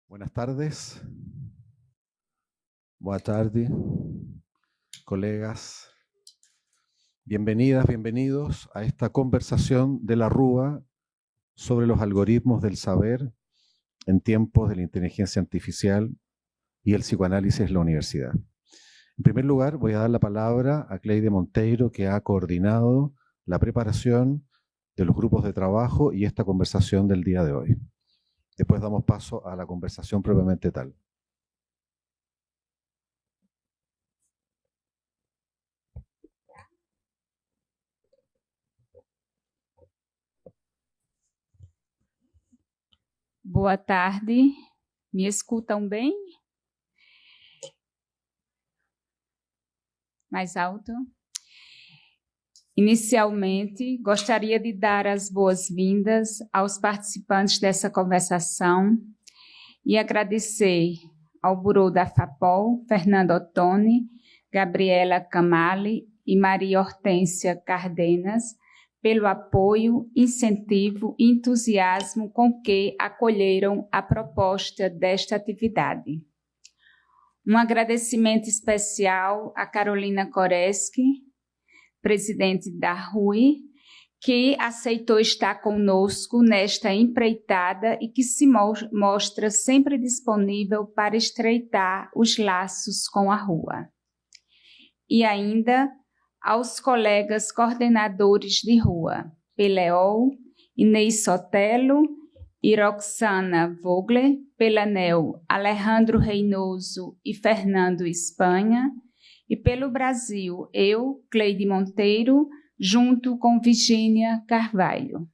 Buenas tardes. Boa tarde, colegas. Bienvenidas, bienvenidos a esta conversación de la Rúa sobre los algoritmos del saber en tiempos de la inteligencia artificial y el psicoanálisis en la universidad. En primer lugar, voy a dar la palabra a Cleide Monteiro, que ha coordinado la preparación de los grupos de trabajo y esta conversación del día de hoy. Después damos paso a la conversación propiamente tal. Boa tarde, me escutam bem? Mais alto? Inicialmente, gostaria de dar as boas-vindas aos participantes dessa conversação e agradecer ao Burô da FAPOL, Fernando Ottoni, Gabriela Camali e Maria Hortência Cardenas, pelo apoio, incentivo e entusiasmo com que acolheram a proposta desta atividade. Um agradecimento especial a Carolina Koreski, presidente da RUI, que aceitou estar conosco nesta empreitada e que se mostra sempre disponível para estreitar os laços com a RUA. E ainda aos colegas coordenadores de RUA, Peleol, Inês Sotelo e Roxana Vogler, pela ANEL, Alejandro Reynoso e Fernando Espanha, e pelo Brasil, eu, Cleide Monteiro, junto com Virgínia Carvalho.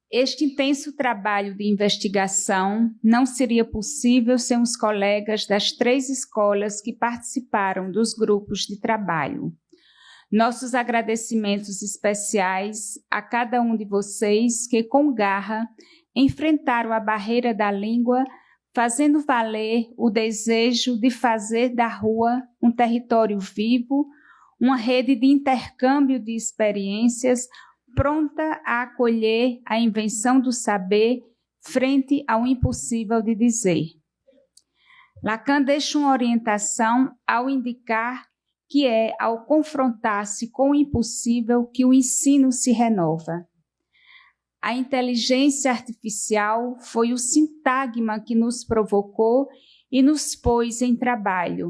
Este intenso trabalho de investigação não seria possível sem os colegas das 3 escolas que participaram dos grupos de trabalho. Nossos agradecimentos especiais a cada um de vocês que, com garra, enfrentaram a barreira da língua, fazendo valer o desejo de fazer da RUA um território vivo, uma rede de intercâmbio de experiências pronta a acolher a invenção do saber frente ao impossível de dizer. Lacan deixa uma orientação ao indicar que é ao confrontar-se com o impossível que o ensino se renova. A inteligência artificial foi o sintagma que nos provocou e nos pôs em trabalho.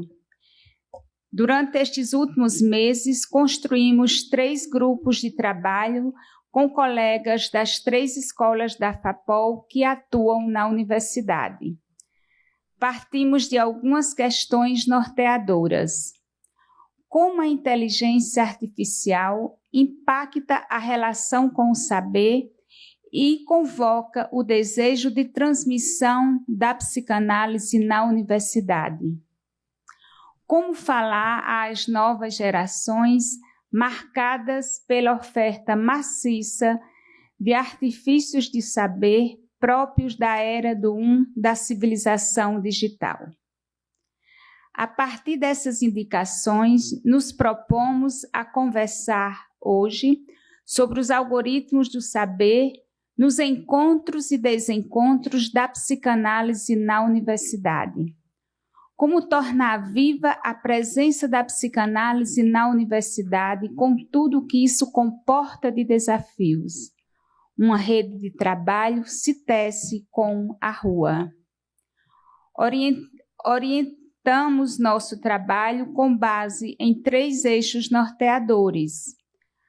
Durante estes últimos meses, construímos 3 grupos de trabalho com colegas das 3 escolas da FAPOL que atuam na universidade. Partimos de algumas questões norteadoras. Como a inteligência artificial impacta a relação com o saber e convoca o desejo de transmissão da psicanálise na universidade. Como falar às novas gerações marcadas pela oferta maciça de artifícios de saber próprios da era da civilização digital. A partir dessas indicações, nos propomos a conversar hoje sobre os algoritmos do saber nos encontros e desencontros da psicanálise na universidade. Como tornar viva a presença da psicanálise na universidade com tudo o que isso comporta de desafios. Uma rede de trabalho se tece com a RUA. Orientamos nosso trabalho com base em 3 eixos norteadores: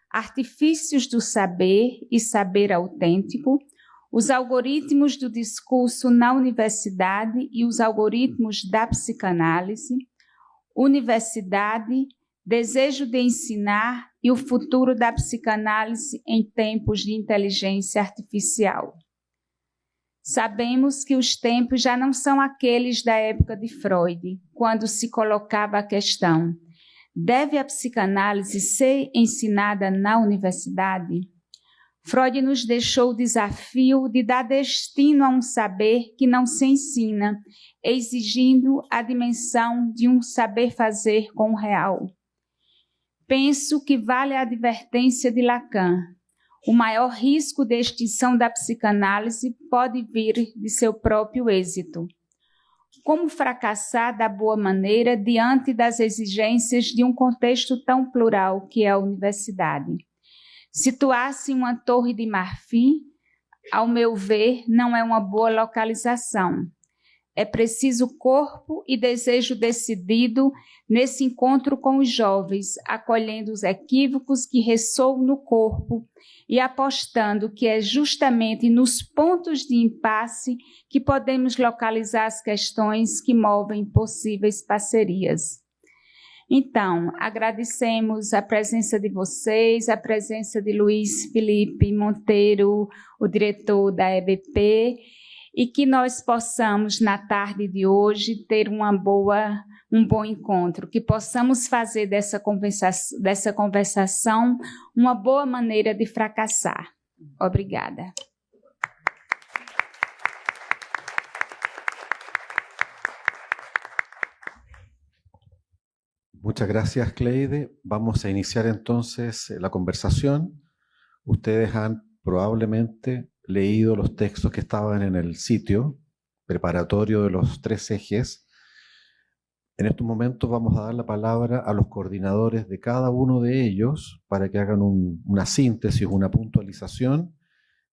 artifícios do saber e saber autêntico, os algoritmos do discurso na universidade e os algoritmos da psicanálise, universidade, desejo de ensinar e o futuro da psicanálise em tempos de inteligência artificial. Sabemos que os tempos já não são aqueles da época de Freud, quando se colocava a questão: deve a psicanálise ser ensinada na universidade? Freud nos deixou o desafio de dar destino a um saber que não se ensina, exigindo a dimensão de um saber fazer com o real. Penso que vale a advertência de Lacan. o maior risco de extinção da psicanálise pode vir de seu próprio êxito. Como fracassar da boa maneira diante das exigências de um contexto tão plural que é a universidade? Situar-se em uma torre de marfim, ao meu ver, não é uma boa localização. É preciso corpo e desejo decidido nesse encontro com os jovens, acolhendo os equívocos que ressoam no corpo e apostando que é justamente nos pontos de impasse que podemos localizar as questões que movem possíveis parcerias. Então, agradecemos a presença de vocês, a presença de Luiz Felipe Monteiro, o diretor da EBP, e que nós possamos, na tarde de hoje, ter um bom encontro, que possamos fazer dessa conversação uma boa maneira de fracassar. Obrigada. Muchas gracias, Cleide. Vamos a iniciar entonces la conversación. Ustedes han probablemente leído los textos que estaban en el sitio preparatorio de los 3 ejes. En estos momentos vamos a dar la palabra a los coordinadores de cada uno de ellos para que hagan una síntesis, una puntualización.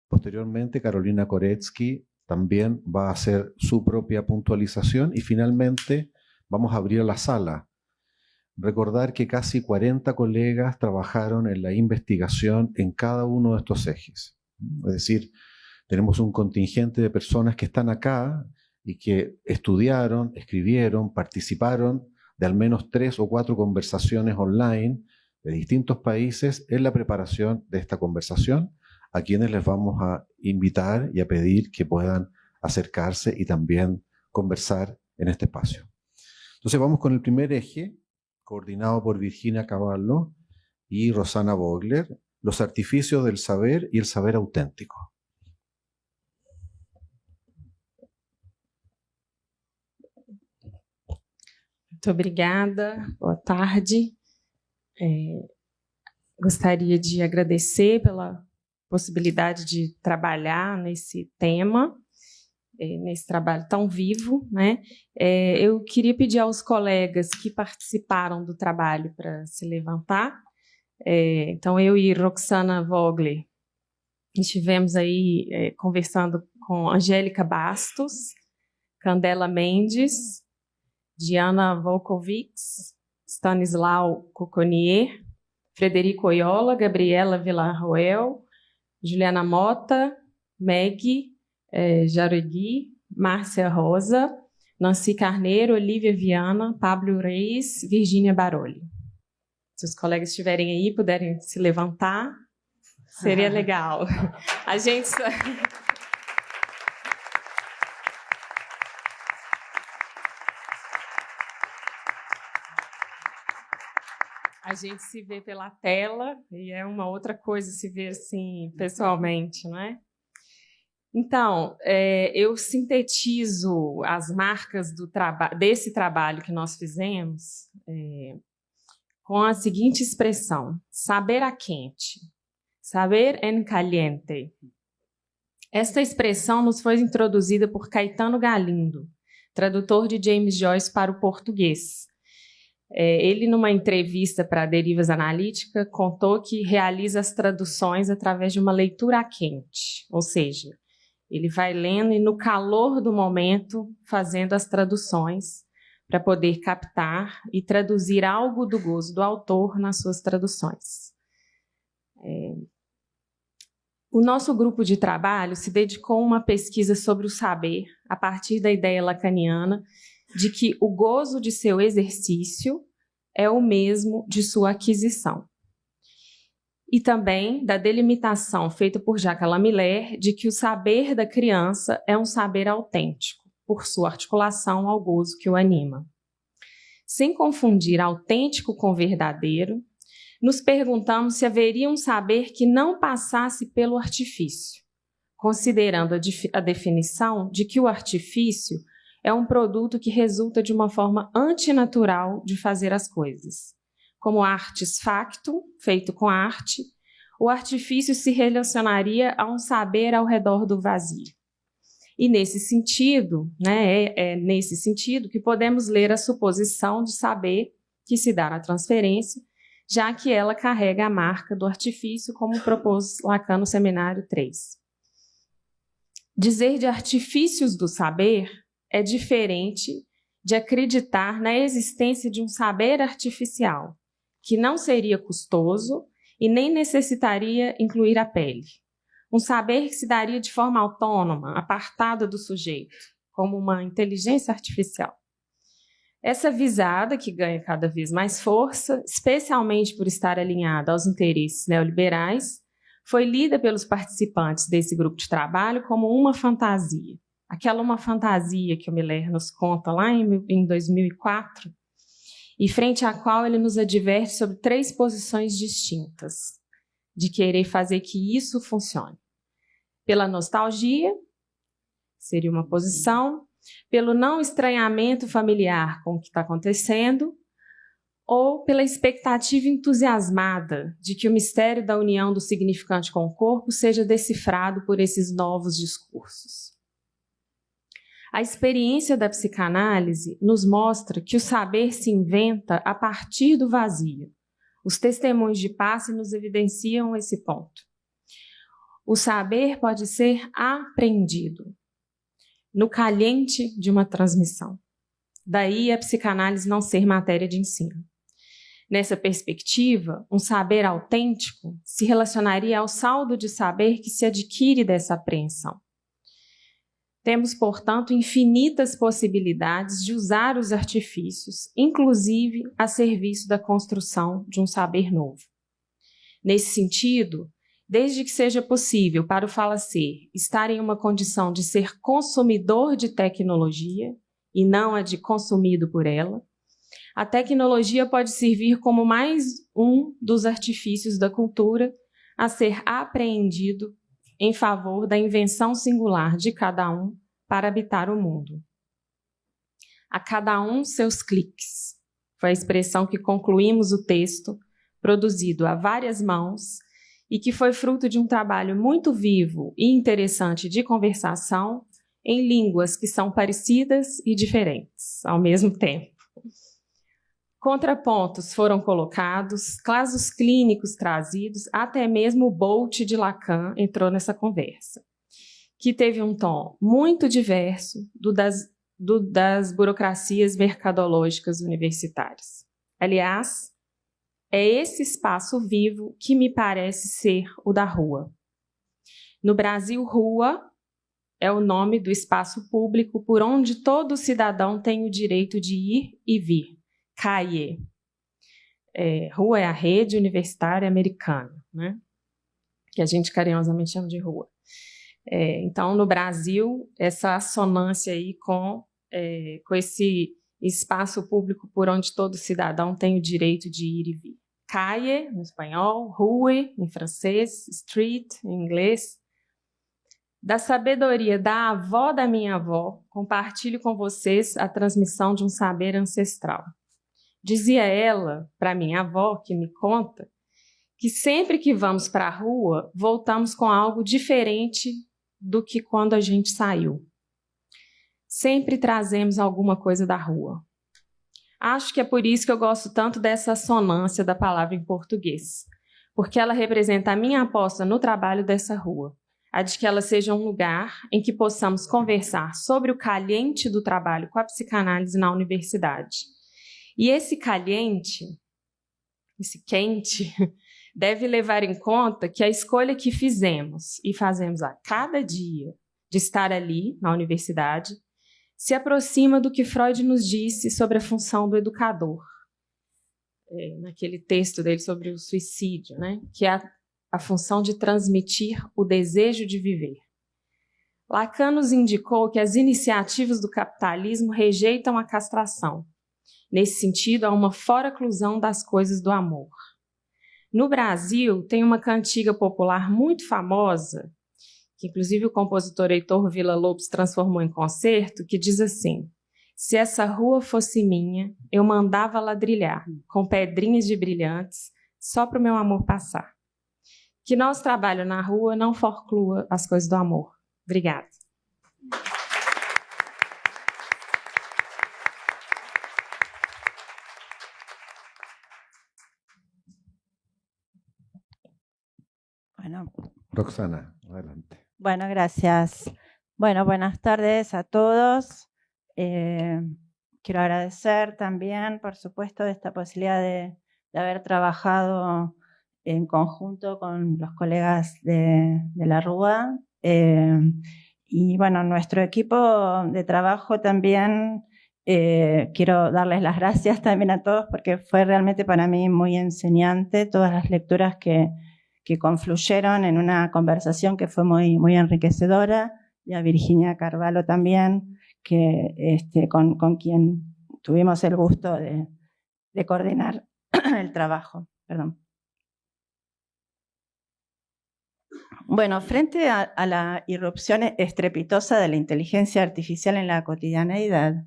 Posteriormente, Carolina Koretsky también va a hacer su propia puntualización y finalmente vamos a abrir la sala. Recordar que casi 40 colegas trabajaron en la investigación en cada uno de estos ejes. Es decir, tenemos un contingente de personas que están acá y que estudiaron, escribieron, participaron de al menos 3 o 4 conversaciones online de distintos países en la preparación de esta conversación, a quienes les vamos a invitar y a pedir que puedan acercarse y también conversar en este espacio. Entonces vamos con el primer eje, coordinado por Virginia Cavallo y Rosana Vogler, los artificios del saber y el saber auténtico. Muito obrigada, boa tarde. Gostaria de agradecer pela possibilidade de trabalhar nesse tema, nesse trabalho tão vivo, né? Eu queria pedir aos colegas que participaram do trabalho para se levantar. Então, eu e Roxana Vogler estivemos aí conversando com Angélica Bastos, Candela Mendes, Diana Volkovics, Stanislau Coconier, Frederico Oyola, Gabriela Villarroel, Juliana Mota, Meg Jaregui, Márcia Rosa, Nancy Carneiro, Olivia Viana, Pablo Reis, Virgínia Baroli. Se os colegas estiverem aí, puderem se levantar, seria legal. A gente se vê pela tela e é uma outra coisa se ver assim pessoalmente, não é? Então, eu sintetizo as marcas desse trabalho que nós fizemos com a seguinte expressão: saber a quente, saber en caliente. Esta expressão nos foi introduzida por Caetano Galindo, tradutor de James Joyce para o português. Ele, numa entrevista para a Derivas Analítica, contou que realiza as traduções através de uma leitura a quente, ou seja, ele vai lendo e, no calor do momento, fazendo as traduções para poder captar e traduzir algo do gozo do autor nas suas traduções. O nosso grupo de trabalho se dedicou a uma pesquisa sobre o saber a partir da ideia lacaniana de que o gozo de seu exercício é o mesmo de sua aquisição. E também da delimitação feita por Jacques Lamillère de que o saber da criança é um saber autêntico, por sua articulação ao gozo que o anima. Sem confundir autêntico com verdadeiro, nos perguntamos se haveria um saber que não passasse pelo artifício, considerando a definição de que o artifício é um produto que resulta de uma forma antinatural de fazer as coisas, como artis factum, feito com arte, o artifício se relacionaria a um saber ao redor do vazio. E nesse sentido, né, é nesse sentido que podemos ler a suposição de saber que se dá na transferência, já que ela carrega a marca do artifício, como propôs Lacan no Seminário 3. Dizer de artifícios do saber é diferente de acreditar na existência de um saber artificial, que não seria custoso e nem necessitaria incluir a pele. Um saber que se daria de forma autônoma, apartada do sujeito, como uma inteligência artificial. Essa visada, que ganha cada vez mais força, especialmente por estar alinhada aos interesses neoliberais, foi lida pelos participantes desse grupo de trabalho como uma fantasia. Aquela uma fantasia que o Miller nos conta lá em 2004, e frente à qual ele nos adverte sobre 3 posições distintas de querer fazer que isso funcione. Pela nostalgia, seria uma posição, pelo não estranhamento familiar com o que está acontecendo, ou pela expectativa entusiasmada de que o mistério da união do significante com o corpo seja decifrado por esses novos discursos. A experiência da psicanálise nos mostra que o saber se inventa a partir do vazio. Os testemunhos de passe nos evidenciam esse ponto. O saber pode ser apreendido no caliente de uma transmissão. Daí a psicanálise não ser matéria de ensino. Nessa perspectiva, um saber autêntico se relacionaria ao saldo de saber que se adquire dessa apreensão. Temos, portanto, infinitas possibilidades de usar os artifícios, inclusive a serviço da construção de um saber novo. Nesse sentido, desde que seja possível para o falacer estar em uma condição de ser consumidor de tecnologia e não a de consumido por ela, a tecnologia pode servir como mais um dos artifícios da cultura a ser apreendido em favor da invenção singular de cada um para habitar o mundo. A cada um seus cliques. Foi a expressão que concluímos o texto, produzido a várias mãos, e que foi fruto de um trabalho muito vivo e interessante de conversação em línguas que são parecidas e diferentes ao mesmo tempo. Contrapontos foram colocados, casos clínicos trazidos, até mesmo o Bolt de Lacan entrou nessa conversa, que teve um tom muito diverso das burocracias mercadológicas universitárias. Aliás, é esse espaço vivo que me parece ser o da rua. No Brasil, rua é o nome do espaço público por onde todo cidadão tem o direito de ir e vir. CAIE. Rua é a rede universitária americana, né? Que a gente carinhosamente chama de rua. Então, no Brasil, essa assonância aí com esse espaço público por onde todo cidadão tem o direito de ir e vir. Calle, no espanhol, rue, em francês, street, em inglês. Da sabedoria da avó da minha avó, compartilho com vocês a transmissão de um saber ancestral. Dizia ela, para minha avó, que me conta, que sempre que vamos para a rua, voltamos com algo diferente do que quando a gente saiu. Sempre trazemos alguma coisa da rua. Acho que é por isso que eu gosto tanto dessa assonância da palavra em português, porque ela representa a minha aposta no trabalho dessa rua, a de que ela seja um lugar em que possamos conversar sobre o caliente do trabalho com a psicanálise na universidade. E esse caliente, esse quente, deve levar em conta que a escolha que fizemos e fazemos a cada dia de estar ali, na universidade, se aproxima do que Freud nos disse sobre a função do educador, naquele texto dele sobre o suicídio, né? Que é a função de transmitir o desejo de viver. Lacan nos indicou que as iniciativas do capitalismo rejeitam a castração. Nesse sentido, há uma foraclusão das coisas do amor. No Brasil, tem uma cantiga popular muito famosa, que inclusive o compositor Heitor Villa-Lobos transformou em concerto, que diz assim: se essa rua fosse minha, eu mandava ladrilhar, com pedrinhas de brilhantes, só para o meu amor passar. que nosso trabalho na rua não forclua as coisas do amor. Obrigada. Bueno, Roxana, adelante. bueno, gracias. Bueno, buenas tardes a todos. Quiero agradecer también, por supuesto, de esta posibilidad de haber trabajado en conjunto con los colegas de la RUA. Y bueno, nuestro equipo de trabajo también, quiero darles las gracias también a todos porque fue realmente para mí muy enseñante todas las lecturas que confluyeron en una conversación que fue muy, muy enriquecedora, y a Virginia Carvalho también, con quien tuvimos el gusto de coordinar el trabajo. Perdón. Bueno, frente a la irrupción estrepitosa de la inteligencia artificial en la cotidianeidad,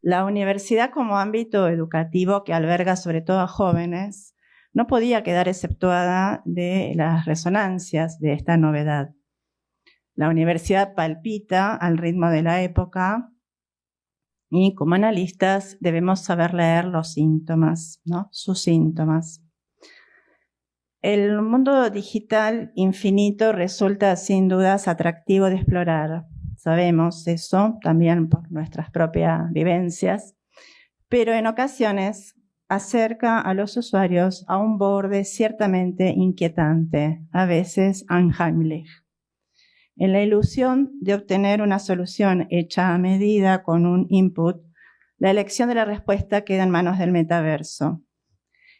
la universidad como ámbito educativo que alberga sobre todo a jóvenes no podía quedar exceptuada de las resonancias de esta novedad. La universidad palpita al ritmo de la época y como analistas debemos saber leer los síntomas, ¿no? Sus síntomas. El mundo digital infinito resulta sin dudas atractivo de explorar. Sabemos eso también por nuestras propias vivencias, pero en ocasiones acerca a los usuarios a un borde ciertamente inquietante, a veces unheimlich. En la ilusión de obtener una solución hecha a medida con un input, la elección de la respuesta queda en manos del metaverso.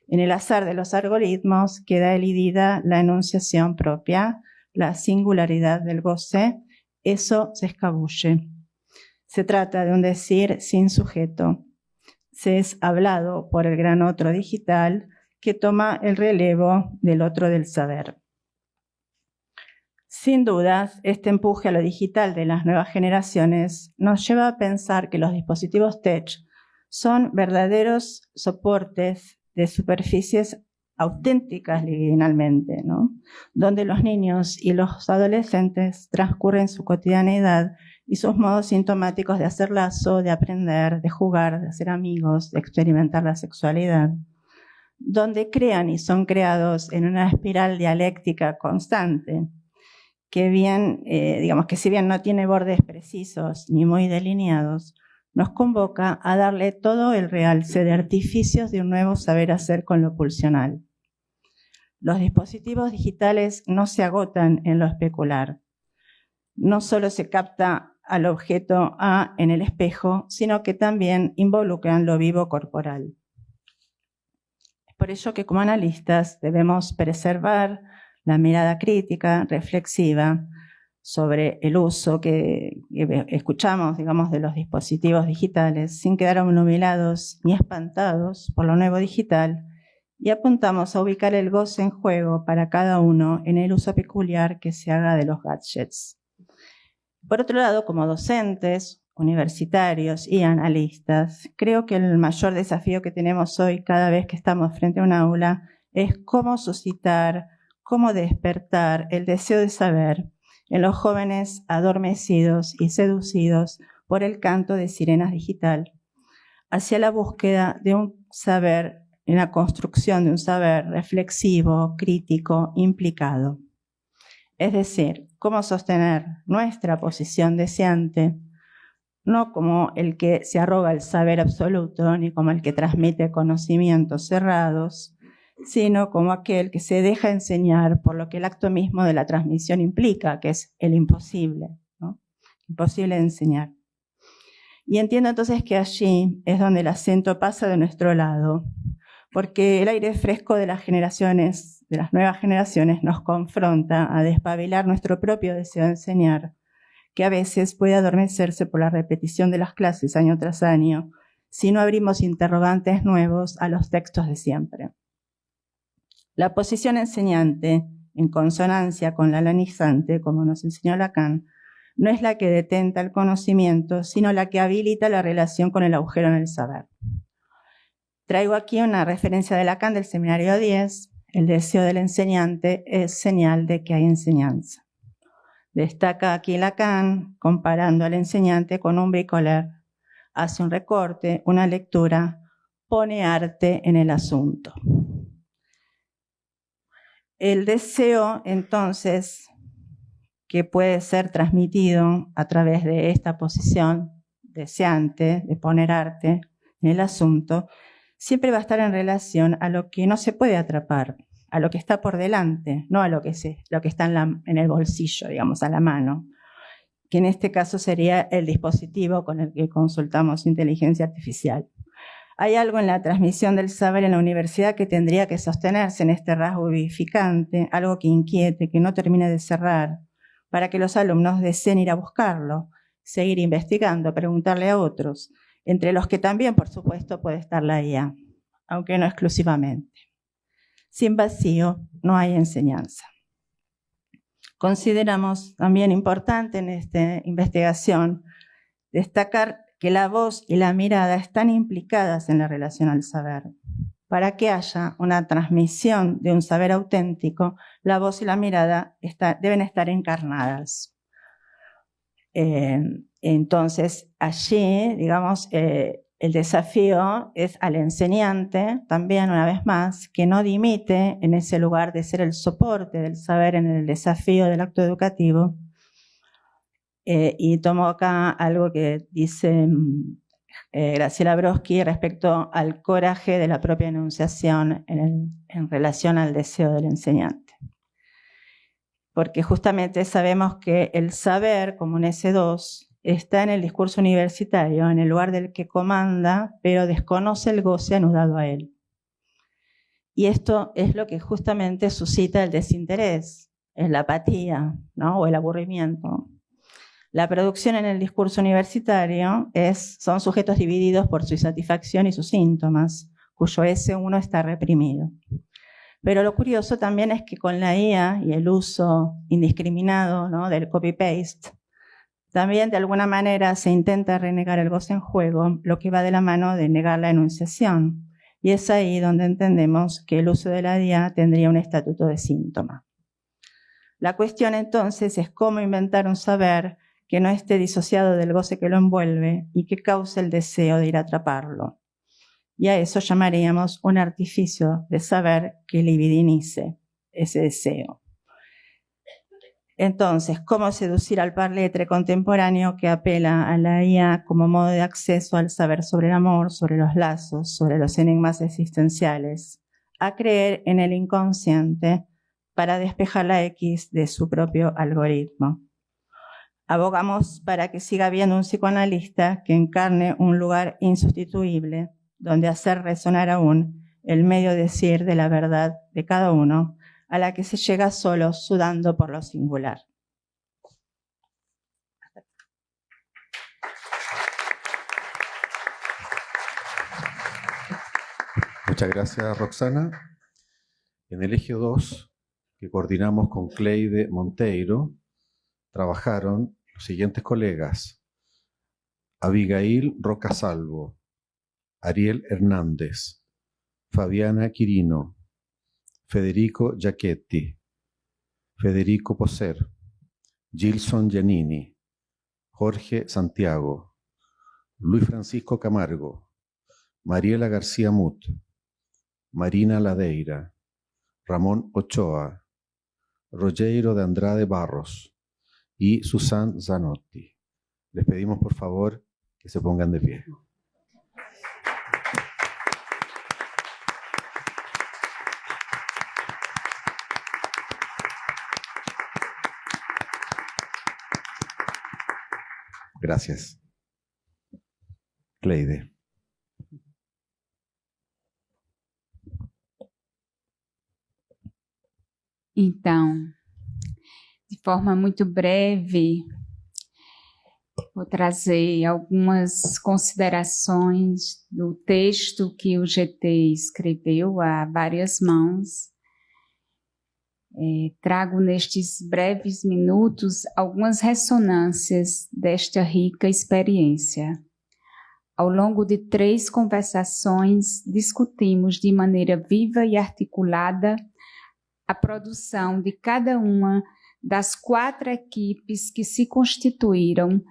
En el azar de los algoritmos queda elidida la enunciación propia, la singularidad del goce, eso se escabulle. Se trata de un decir sin sujeto. Se es hablado por el gran otro digital que toma el relevo del otro del saber. Sin dudas, este empuje a lo digital de las nuevas generaciones nos lleva a pensar que los dispositivos tech son verdaderos soportes de superficies auténticas libidinalmente, ¿no? Donde los niños y los adolescentes transcurren su cotidianeidad y sus modos sintomáticos de hacer lazo, de aprender, de jugar, de hacer amigos, de experimentar la sexualidad, donde crean y son creados en una espiral dialéctica constante, que que si bien no tiene bordes precisos ni muy delineados, nos convoca a darle todo el realce de artificios de un nuevo saber hacer con lo pulsional. Los dispositivos digitales no se agotan en lo especular. No solo se capta al objeto A en el espejo, sino que también involucran lo vivo corporal. Es por ello que como analistas debemos preservar la mirada crítica, reflexiva, sobre el uso que escuchamos, digamos, de los dispositivos digitales, sin quedar obnubilados ni espantados por lo nuevo digital, y apuntamos a ubicar el goce en juego para cada uno en el uso peculiar que se haga de los gadgets. Por otro lado, como docentes, universitarios y analistas, creo que el mayor desafío que tenemos hoy cada vez que estamos frente a un aula es cómo suscitar, cómo despertar el deseo de saber en los jóvenes adormecidos y seducidos por el canto de sirenas digital, hacia la búsqueda de un saber, en la construcción de un saber reflexivo, crítico, implicado. Es decir, cómo sostener nuestra posición deseante, no como el que se arroga el saber absoluto, ni como el que transmite conocimientos cerrados, sino como aquel que se deja enseñar por lo que el acto mismo de la transmisión implica, que es el imposible, ¿no? Imposible de enseñar. Y entiendo entonces que allí es donde el acento pasa de nuestro lado, porque el aire fresco de las generaciones, de las nuevas generaciones, nos confronta a despabilar nuestro propio deseo de enseñar, que a veces puede adormecerse por la repetición de las clases año tras año, si no abrimos interrogantes nuevos a los textos de siempre. La posición enseñante, en consonancia con la analizante, como nos enseñó Lacan, no es la que detenta el conocimiento, sino la que habilita la relación con el agujero en el saber. Traigo aquí una referencia de Lacan del seminario 10, El deseo del enseñante es señal de que hay enseñanza. Destaca aquí Lacan, comparando al enseñante con un bricoleur. Hace un recorte, una lectura, pone arte en el asunto. El deseo, entonces, que puede ser transmitido a través de esta posición deseante, de poner arte en el asunto, siempre va a estar en relación a lo que no se puede atrapar, a lo que está por delante, no a lo que está en el bolsillo, digamos, a la mano, que en este caso sería el dispositivo con el que consultamos inteligencia artificial. Hay algo en la transmisión del saber en la universidad que tendría que sostenerse en este rasgo vivificante, algo que inquiete, que no termine de cerrar, para que los alumnos deseen ir a buscarlo, seguir investigando, preguntarle a otros, entre los que también, por supuesto, puede estar la IA, aunque no exclusivamente. Sin vacío no hay enseñanza. Consideramos también importante en esta investigación destacar que la voz y la mirada están implicadas en la relación al saber. Para que haya una transmisión de un saber auténtico, la voz y la mirada deben estar encarnadas. Entonces, allí, digamos, el desafío es al enseñante, también una vez más, que no dimite en ese lugar de ser el soporte del saber en el desafío del acto educativo. Y tomo acá algo que dice Graciela Brodsky respecto al coraje de la propia enunciación en relación al deseo del enseñante. Porque justamente sabemos que el saber, como un S2, está en el discurso universitario, en el lugar del que comanda, pero desconoce el goce anudado a él. Y esto es lo que justamente suscita el desinterés, es la apatía, ¿no? O el aburrimiento. La producción en el discurso universitario son sujetos divididos por su insatisfacción y sus síntomas, cuyo S1 está reprimido. Pero lo curioso también es que con la IA y el uso indiscriminado, ¿no?, del copy-paste, también de alguna manera se intenta renegar el goce en juego, lo que va de la mano de negar la enunciación. Y es ahí donde entendemos que el uso de la IA tendría un estatuto de síntoma. La cuestión entonces es cómo inventar un saber que no esté disociado del goce que lo envuelve y que cause el deseo de ir a atraparlo. Y a eso llamaríamos un artificio de saber que libidinice ese deseo. Entonces, ¿cómo seducir al parletre contemporáneo que apela a la IA como modo de acceso al saber sobre el amor, sobre los lazos, sobre los enigmas existenciales, a creer en el inconsciente para despejar la X de su propio algoritmo? Abogamos para que siga habiendo un psicoanalista que encarne un lugar insustituible donde hacer resonar aún el medio decir de la verdad de cada uno, a la que se llega solo sudando por lo singular. Muchas gracias, Roxana. En el eje 2, que coordinamos con Cleide Monteiro, trabajaron los siguientes colegas: Abigail Rocasalvo, Ariel Hernández, Fabiana Quirino, Federico Giacchetti, Federico Poser, Gilson Giannini, Jorge Santiago, Luis Francisco Camargo, Mariela García Mut, Marina Ladeira, Ramón Ochoa, Rogero de Andrade Barros y Susan Zanotti. Les pedimos por favor que se pongan de pie. Gracias. Cleide. Então, de forma muito breve, vou trazer algumas considerações do texto que o GT escreveu a várias mãos. Trago nestes breves minutos algumas ressonâncias desta rica experiência. Ao longo de 3 conversações, discutimos de maneira viva e articulada a produção de cada uma das 4 equipes que se constituíram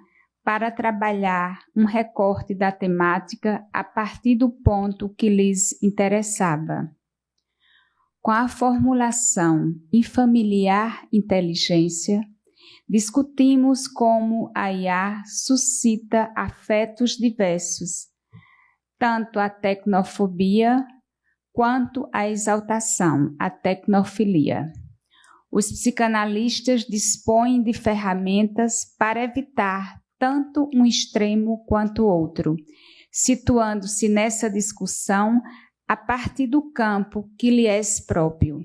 para trabalhar um recorte da temática a partir do ponto que lhes interessava. Com a formulação e familiar inteligência, discutimos como a IA suscita afetos diversos, tanto a tecnofobia quanto a exaltação, a tecnofilia. Os psicanalistas dispõem de ferramentas para evitar tanto um extremo quanto o outro, situando-se nessa discussão a partir do campo que lhe é próprio.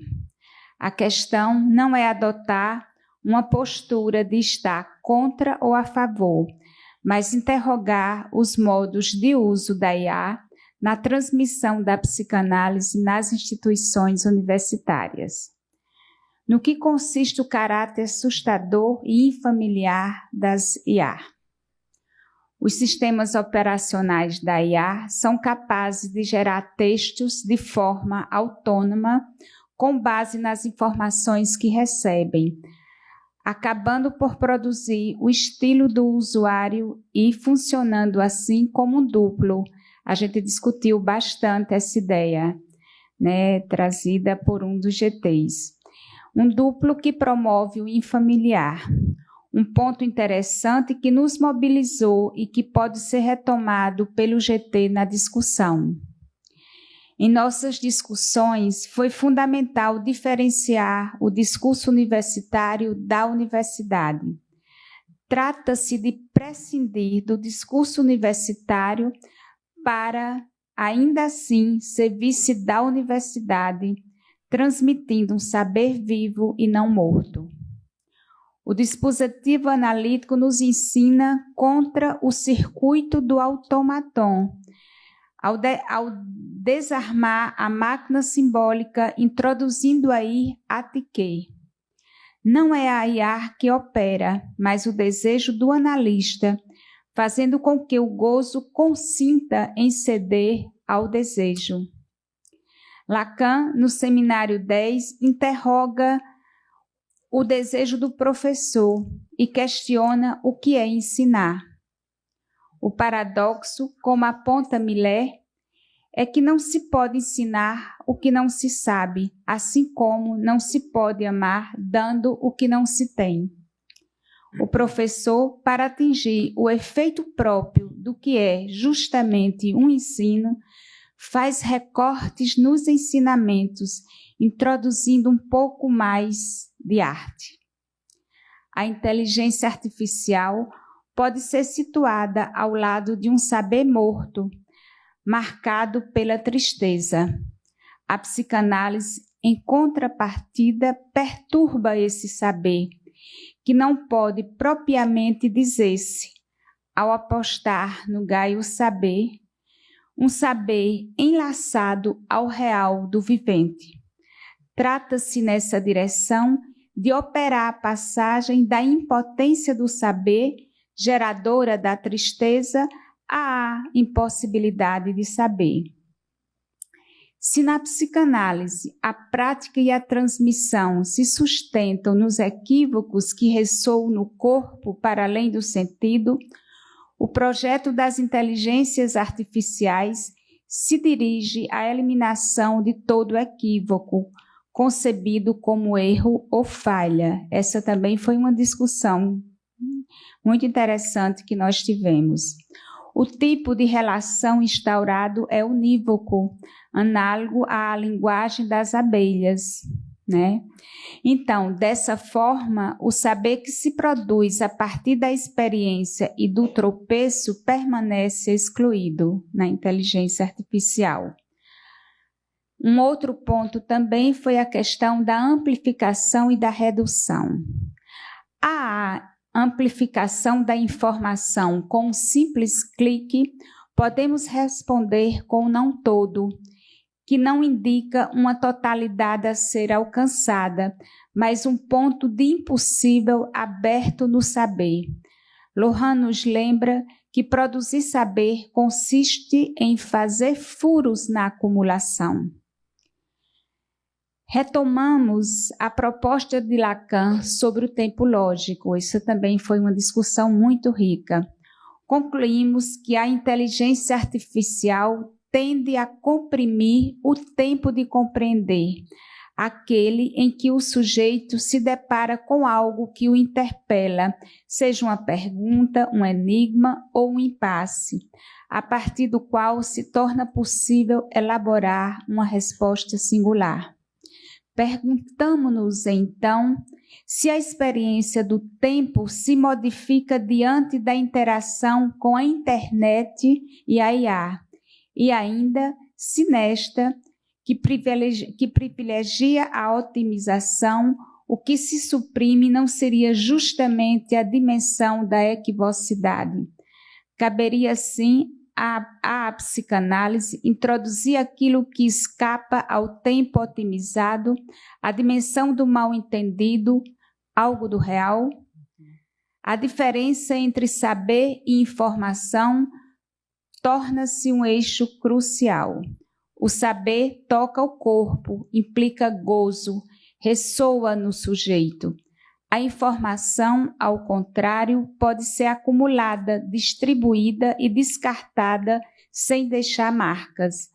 A questão não é adotar uma postura de estar contra ou a favor, mas interrogar os modos de uso da IA na transmissão da psicanálise nas instituições universitárias. No que consiste o caráter assustador e infamiliar das IA? Os sistemas operacionais da IA são capazes de gerar textos de forma autônoma, com base nas informações que recebem, acabando por produzir o estilo do usuário e funcionando assim como um duplo. A gente discutiu bastante essa ideia, né, trazida por um dos GTs. Um duplo que promove o infamiliar. Um ponto interessante que nos mobilizou e que pode ser retomado pelo GT na discussão. Em nossas discussões, foi fundamental diferenciar o discurso universitário da universidade. Trata-se de prescindir do discurso universitário para, ainda assim, servir-se da universidade, transmitindo um saber vivo e não morto. O dispositivo analítico nos ensina contra o circuito do automaton, ao desarmar a máquina simbólica, introduzindo aí a TK. Não é a IA que opera, mas o desejo do analista, fazendo com que o gozo consinta em ceder ao desejo. Lacan, no seminário 10, interroga o desejo do professor e questiona o que é ensinar. O paradoxo, como aponta Millet, é que não se pode ensinar o que não se sabe, assim como não se pode amar dando o que não se tem. O professor, para atingir o efeito próprio do que é justamente um ensino, faz recortes nos ensinamentos, introduzindo um pouco mais de arte. A inteligência artificial pode ser situada ao lado de um saber morto, marcado pela tristeza. A psicanálise, em contrapartida, perturba esse saber, que não pode propriamente dizer-se, ao apostar no gaio saber, um saber enlaçado ao real do vivente. Trata-se, nessa direção, de operar a passagem da impotência do saber, geradora da tristeza, à impossibilidade de saber. Se na psicanálise a prática e a transmissão se sustentam nos equívocos que ressoam no corpo para além do sentido, o projeto das inteligências artificiais se dirige à eliminação de todo equívoco, concebido como erro ou falha. Essa também foi uma discussão muito interessante que nós tivemos. O tipo de relação instaurado é unívoco, análogo à linguagem das abelhas, né? Então, dessa forma, o saber que se produz a partir da experiência e do tropeço permanece excluído na inteligência artificial. Um outro ponto também foi a questão da amplificação e da redução. A amplificação da informação com um simples clique, podemos responder com não todo, que não indica uma totalidade a ser alcançada, mas um ponto de impossível aberto no saber. Lohan nos lembra que produzir saber consiste em fazer furos na acumulação. Retomamos a proposta de Lacan sobre o tempo lógico. Isso também foi uma discussão muito rica. Concluímos que a inteligência artificial tende a comprimir o tempo de compreender, aquele em que o sujeito se depara com algo que o interpela, seja uma pergunta, um enigma ou um impasse, a partir do qual se torna possível elaborar uma resposta singular. Perguntamo-nos, então, se a experiência do tempo se modifica diante da interação com a internet e a IA, e ainda se nesta, que privilegia a otimização, o que se suprime não seria justamente a dimensão da equivocidade. Caberia, assim, à psicanálise introduzir aquilo que escapa ao tempo otimizado, a dimensão do mal-entendido, algo do real. A diferença entre saber e informação torna-se um eixo crucial. O saber toca o corpo, implica gozo, ressoa no sujeito. A informação, ao contrário, pode ser acumulada, distribuída e descartada sem deixar marcas.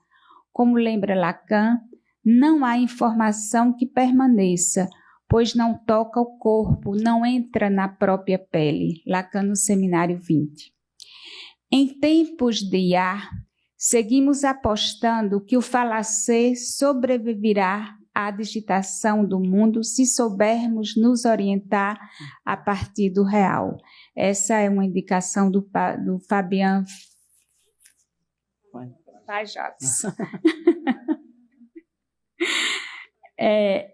Como lembra Lacan, não há informação que permaneça, pois não toca o corpo, não entra na própria pele. Lacan no Seminário 20. Em tempos de IA, seguimos apostando que o falacer sobreviverá à digitação do mundo se soubermos nos orientar a partir do real. Essa é uma indicação do Fabian Fajox.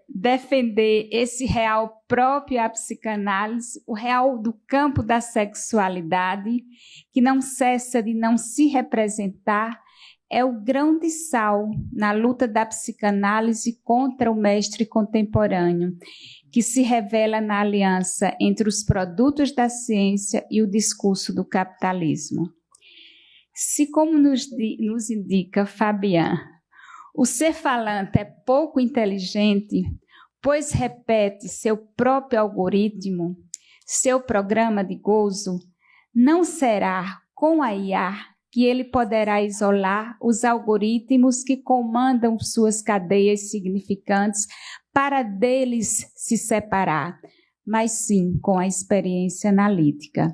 Defender esse real próprio à psicanálise, o real do campo da sexualidade, que não cessa de não se representar, é o grão de sal na luta da psicanálise contra o mestre contemporâneo, que se revela na aliança entre os produtos da ciência e o discurso do capitalismo. Se, como nos indica Fabian, o ser falante é pouco inteligente, pois repete seu próprio algoritmo, seu programa de gozo, não será com a IA que ele poderá isolar os algoritmos que comandam suas cadeias significantes para deles se separar, mas sim com a experiência analítica.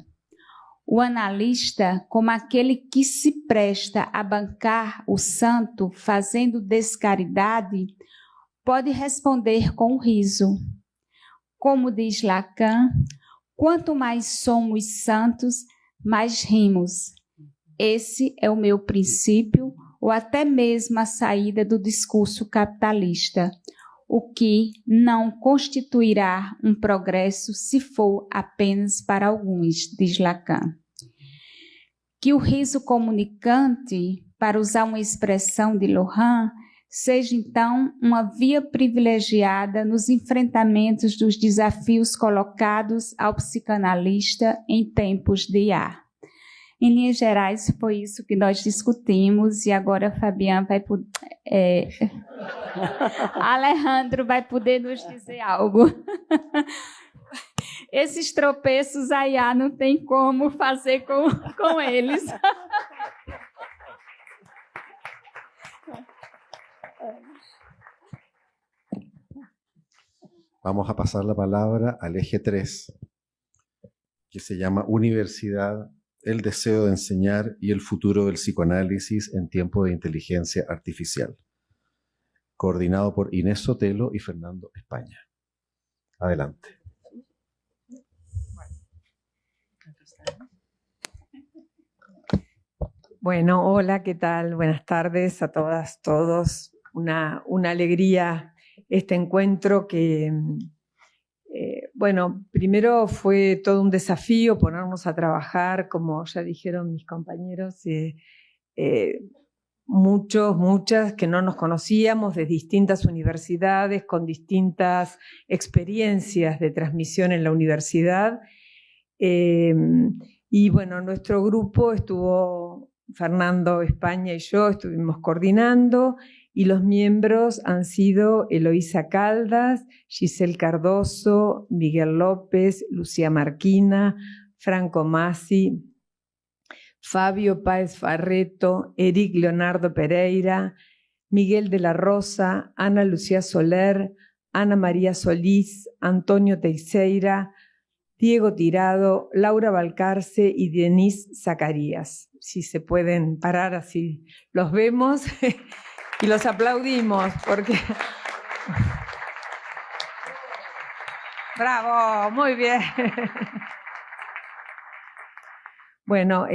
O analista, como aquele que se presta a bancar o santo fazendo descaridade, pode responder com um riso. Como diz Lacan, quanto mais somos santos, mais rimos. Esse é o meu princípio, ou até mesmo a saída do discurso capitalista, o que não constituirá um progresso se for apenas para alguns, diz Lacan. Que o riso comunicante, para usar uma expressão de Lohan, seja então uma via privilegiada nos enfrentamentos dos desafios colocados ao psicanalista em tempos de IA. Em linhas gerais, foi isso que nós discutimos, e agora a Fabian vai poder... Alejandro vai poder nos dizer algo. Esses tropeços a IA não tem como fazer com eles. Vamos a pasar la palabra al eje 3, que se llama Universidad, el deseo de enseñar y el futuro del psicoanálisis en tiempos de inteligencia artificial, coordinado por Inés Sotelo y Fernando España. Adelante. Bueno, hola, ¿qué tal? Buenas tardes a todas, todos. Una alegría este encuentro que, bueno, primero fue todo un desafío ponernos a trabajar, como ya dijeron mis compañeros, muchas que no nos conocíamos, de distintas universidades, con distintas experiencias de transmisión en la universidad. Y bueno, nuestro grupo estuvo, Fernando España y yo estuvimos coordinando, y los miembros han sido Eloísa Caldas, Giselle Cardoso, Miguel López, Lucía Marquina, Franco Masi, Fabio Páez Farreto, Eric Leonardo Pereira, Miguel de la Rosa, Ana Lucía Soler, Ana María Solís, Antonio Teixeira, Diego Tirado, Laura Balcarce y Denise Zacarías. Si se pueden parar así, los vemos y los aplaudimos porque... ¡Bravo! Muy bien. Bueno,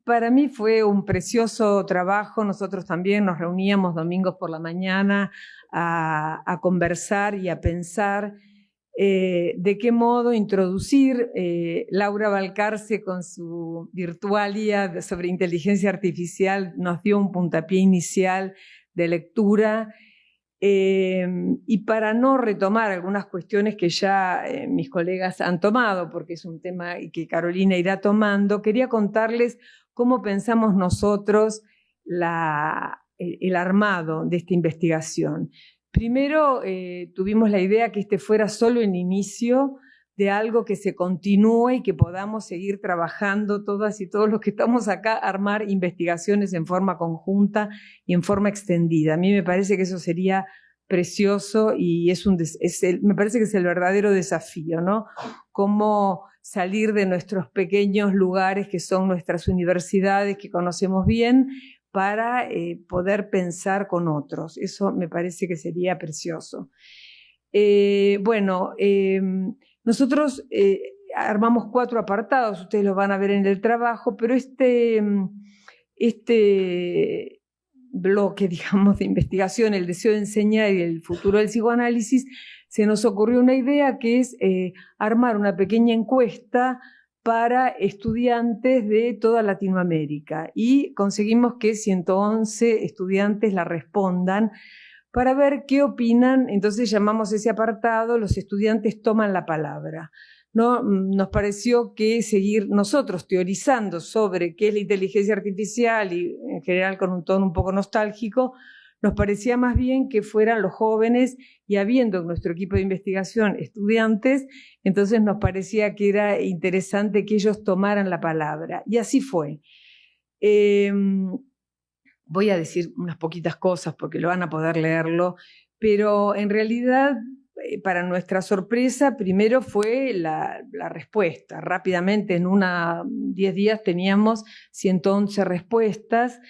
para mí fue un precioso trabajo. Nosotros también nos reuníamos domingos por la mañana a conversar y a pensar de qué modo introducir. Laura Balcarce con su Virtualia sobre inteligencia artificial nos dio un puntapié inicial de lectura. Y para no retomar algunas cuestiones que ya mis colegas han tomado, porque es un tema que Carolina irá tomando, quería contarles cómo pensamos nosotros el armado de esta investigación. Primero, tuvimos la idea que este fuera solo el inicio de algo que se continúe y que podamos seguir trabajando todas y todos los que estamos acá, armar investigaciones en forma conjunta y en forma extendida. A mí me parece que eso sería precioso y me parece que es el verdadero desafío, ¿no? Cómo salir de nuestros pequeños lugares que son nuestras universidades que conocemos bien para poder pensar con otros. Eso me parece que sería precioso. Nosotros armamos 4 apartados, ustedes los van a ver en el trabajo, pero este bloque, digamos, de investigación, el deseo de enseñar y el futuro del psicoanálisis, se nos ocurrió una idea que es armar una pequeña encuesta para estudiantes de toda Latinoamérica y conseguimos que 111 estudiantes la respondan para ver qué opinan. Entonces llamamos ese apartado Los estudiantes toman la palabra, ¿no? Nos pareció que seguir nosotros teorizando sobre qué es la inteligencia artificial y en general con un tono un poco nostálgico, nos parecía más bien que fueran los jóvenes y habiendo en nuestro equipo de investigación estudiantes, entonces nos parecía que era interesante que ellos tomaran la palabra. Y así fue. Voy a decir unas poquitas cosas porque lo van a poder leerlo, pero en realidad, para nuestra sorpresa, primero fue la respuesta. Rápidamente, en 10 días teníamos 111 respuestas,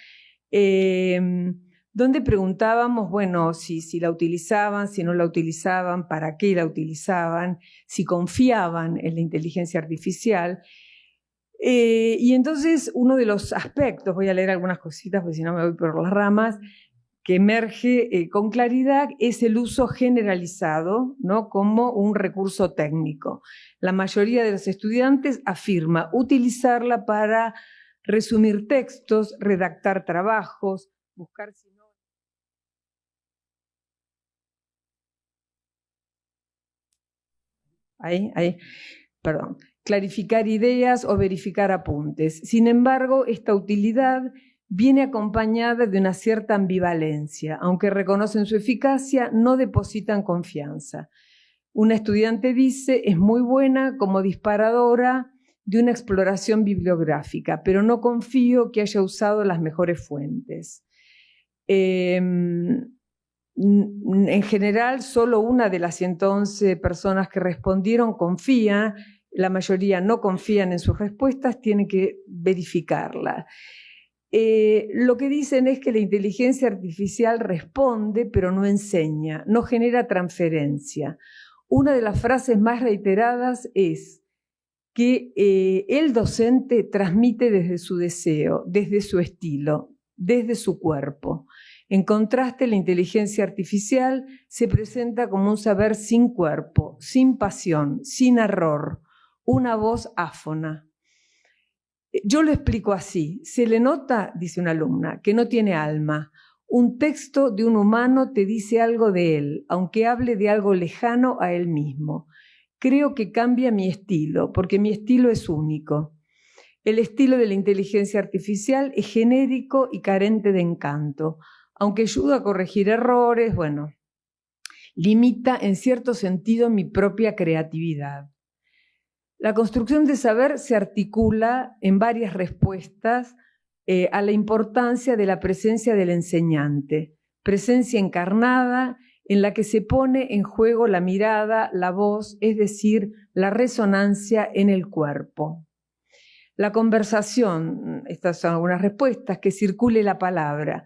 donde preguntábamos, bueno, si la utilizaban, si no la utilizaban, para qué la utilizaban, si confiaban en la inteligencia artificial. Y entonces uno de los aspectos, voy a leer algunas cositas porque si no me voy por las ramas, que emerge con claridad es el uso generalizado, ¿no? Como un recurso técnico. La mayoría de los estudiantes afirma utilizarla para resumir textos, redactar trabajos, buscar sinónimos. Perdón. Clarificar ideas o verificar apuntes. Sin embargo, esta utilidad viene acompañada de una cierta ambivalencia. Aunque reconocen su eficacia, no depositan confianza. Una estudiante dice, es muy buena como disparadora de una exploración bibliográfica, pero no confío que haya usado las mejores fuentes. En general, solo una de las 111 personas que respondieron confía. La mayoría no confían en sus respuestas, tienen que verificarla. Lo que dicen es que la inteligencia artificial responde, pero no enseña, no genera transferencia. Una de las frases más reiteradas es que el docente transmite desde su deseo, desde su estilo, desde su cuerpo. En contraste, la inteligencia artificial se presenta como un saber sin cuerpo, sin pasión, sin error, una voz áfona. Yo lo explico así. Se le nota, dice una alumna, que no tiene alma. Un texto de un humano te dice algo de él, aunque hable de algo lejano a él mismo. Creo que cambia mi estilo, porque mi estilo es único. El estilo de la inteligencia artificial es genérico y carente de encanto. aunque ayuda a corregir errores, bueno, limita en cierto sentido mi propia creatividad. La construcción de saber se articula en varias respuestas a la importancia de la presencia del enseñante, presencia encarnada en la que se pone en juego la mirada, la voz, es decir, la resonancia en el cuerpo. La conversación, estas son algunas respuestas, que circule la palabra,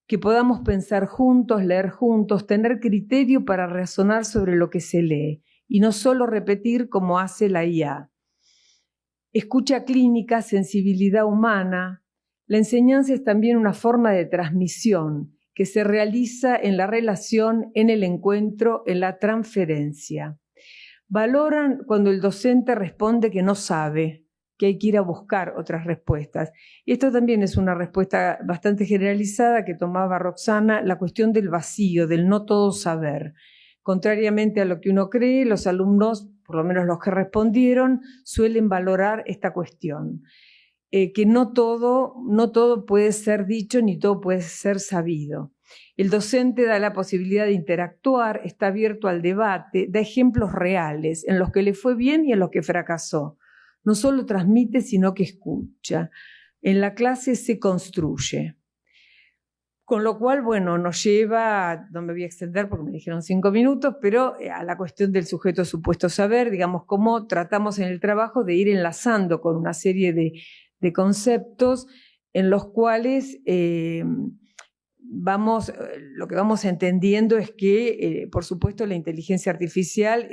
que podamos pensar juntos, leer juntos, tener criterio para razonar sobre lo que se lee y no solo repetir como hace la IA. Escucha clínica, sensibilidad humana. La enseñanza es también una forma de transmisión que se realiza en la relación, en el encuentro, en la transferencia. Valoran cuando el docente responde que no sabe, que hay que ir a buscar otras respuestas. Y esto también es una respuesta bastante generalizada que tomaba Roxana, la cuestión del vacío, del no todo saber. Contrariamente a lo que uno cree, los alumnos, por lo menos los que respondieron, suelen valorar esta cuestión. Que no todo puede ser dicho ni todo puede ser sabido. El docente da la posibilidad de interactuar, está abierto al debate, da ejemplos reales en los que le fue bien y en los que fracasó. No solo transmite, sino que escucha. En la clase se construye. Con lo cual, bueno, nos lleva, no me voy a extender porque me dijeron 5 minutos, pero a la cuestión del sujeto supuesto saber, digamos, cómo tratamos en el trabajo de ir enlazando con una serie de conceptos en los cuales lo que vamos entendiendo es que, por supuesto, la inteligencia artificial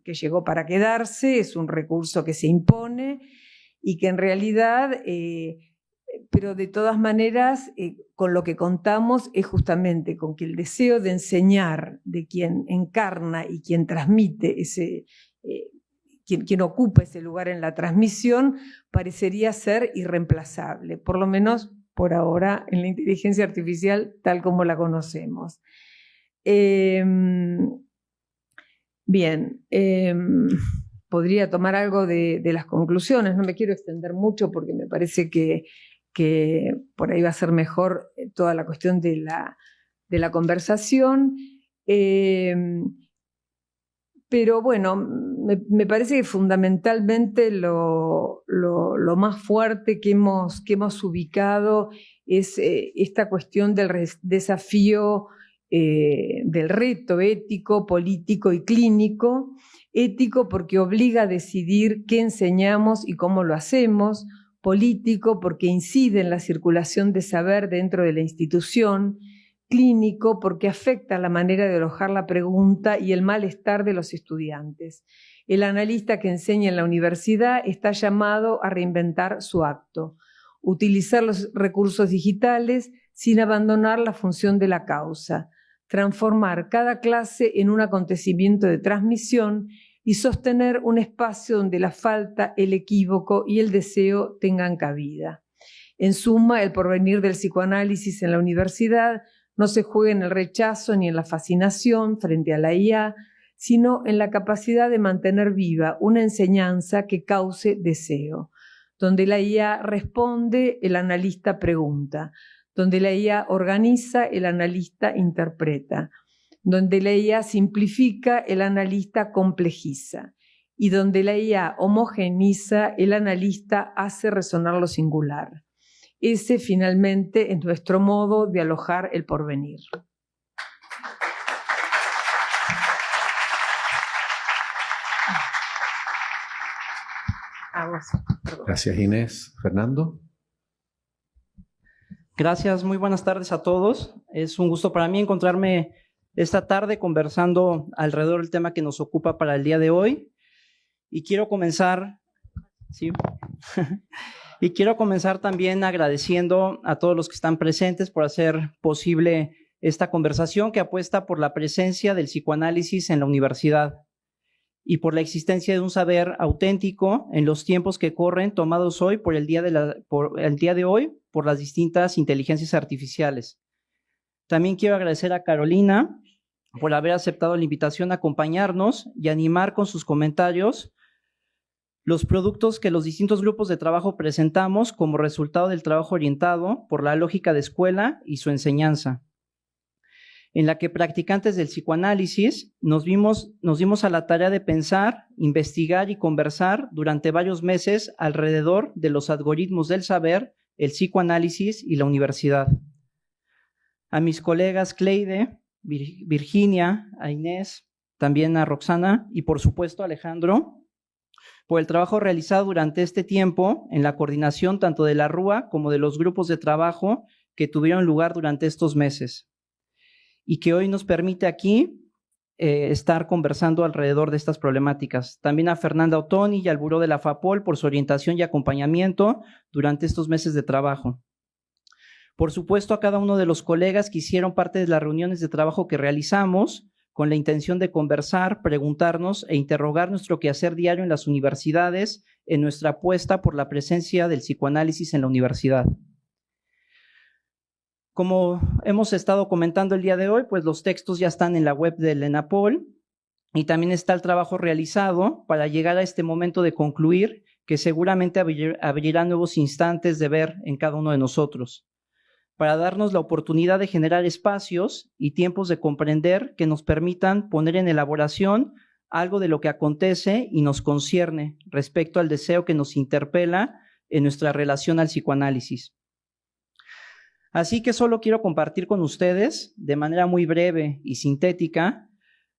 que llegó para quedarse, es un recurso que se impone y que en realidad, pero de todas maneras, con lo que contamos es justamente con que el deseo de enseñar de quien encarna y quien transmite quien ocupa ese lugar en la transmisión parecería ser irreemplazable, por lo menos por ahora en la inteligencia artificial tal como la conocemos. Podría tomar algo de las conclusiones, no me quiero extender mucho porque me parece que por ahí va a ser mejor toda la cuestión de la conversación. Pero bueno, me parece que fundamentalmente lo más fuerte que hemos ubicado es esta cuestión del desafío del reto ético, político y clínico. Ético porque obliga a decidir qué enseñamos y cómo lo hacemos. Político porque incide en la circulación de saber dentro de la institución. Clínico porque afecta la manera de alojar la pregunta y el malestar de los estudiantes. El analista que enseña en la universidad está llamado a reinventar su acto, utilizar los recursos digitales sin abandonar la función de la causa, transformar cada clase en un acontecimiento de transmisión y sostener un espacio donde la falta, el equívoco y el deseo tengan cabida. En suma, el porvenir del psicoanálisis en la universidad no se juega en el rechazo ni en la fascinación frente a la IA, sino en la capacidad de mantener viva una enseñanza que cause deseo. Donde la IA responde, el analista pregunta. Donde la IA organiza, el analista interpreta. Donde la IA simplifica, el analista complejiza. Y donde la IA homogeneiza, el analista hace resonar lo singular. Ese finalmente es nuestro modo de alojar el porvenir. Gracias, Inés. Fernando. Gracias, muy buenas tardes a todos. Es un gusto para mí encontrarme esta tarde conversando alrededor del tema que nos ocupa para el día de hoy. Y quiero comenzar, ¿sí? Y quiero comenzar también agradeciendo a todos los que están presentes por hacer posible esta conversación que apuesta por la presencia del psicoanálisis en la universidad y por la existencia de un saber auténtico en los tiempos que corren, tomados hoy por el día de hoy por las distintas inteligencias artificiales. También quiero agradecer a Carolina por haber aceptado la invitación a acompañarnos y animar con sus comentarios los productos que los distintos grupos de trabajo presentamos como resultado del trabajo orientado por la lógica de escuela y su enseñanza. en la que practicantes del psicoanálisis nos dimos a la tarea de pensar, investigar y conversar durante varios meses alrededor de los algoritmos del saber, el psicoanálisis y la universidad. A mis colegas Cleide, Virginia, a Inés, también a Roxana y por supuesto a Alejandro, por el trabajo realizado durante este tiempo en la coordinación tanto de la RUA como de los grupos de trabajo que tuvieron lugar durante estos meses y que hoy nos permite aquí estar conversando alrededor de estas problemáticas. También a Fernanda Ottoni y al Buró de la FAPOL por su orientación y acompañamiento durante estos meses de trabajo. Por supuesto, a cada uno de los colegas que hicieron parte de las reuniones de trabajo que realizamos con la intención de conversar, preguntarnos e interrogar nuestro quehacer diario en las universidades, en nuestra apuesta por la presencia del psicoanálisis en la universidad. Como hemos estado comentando el día de hoy, pues los textos ya están en la web del ENAPOL y también está el trabajo realizado para llegar a este momento de concluir, que seguramente abrirá nuevos instantes de ver en cada uno de nosotros, para darnos la oportunidad de generar espacios y tiempos de comprender que nos permitan poner en elaboración algo de lo que acontece y nos concierne respecto al deseo que nos interpela en nuestra relación al psicoanálisis. Así que solo quiero compartir con ustedes, de manera muy breve y sintética,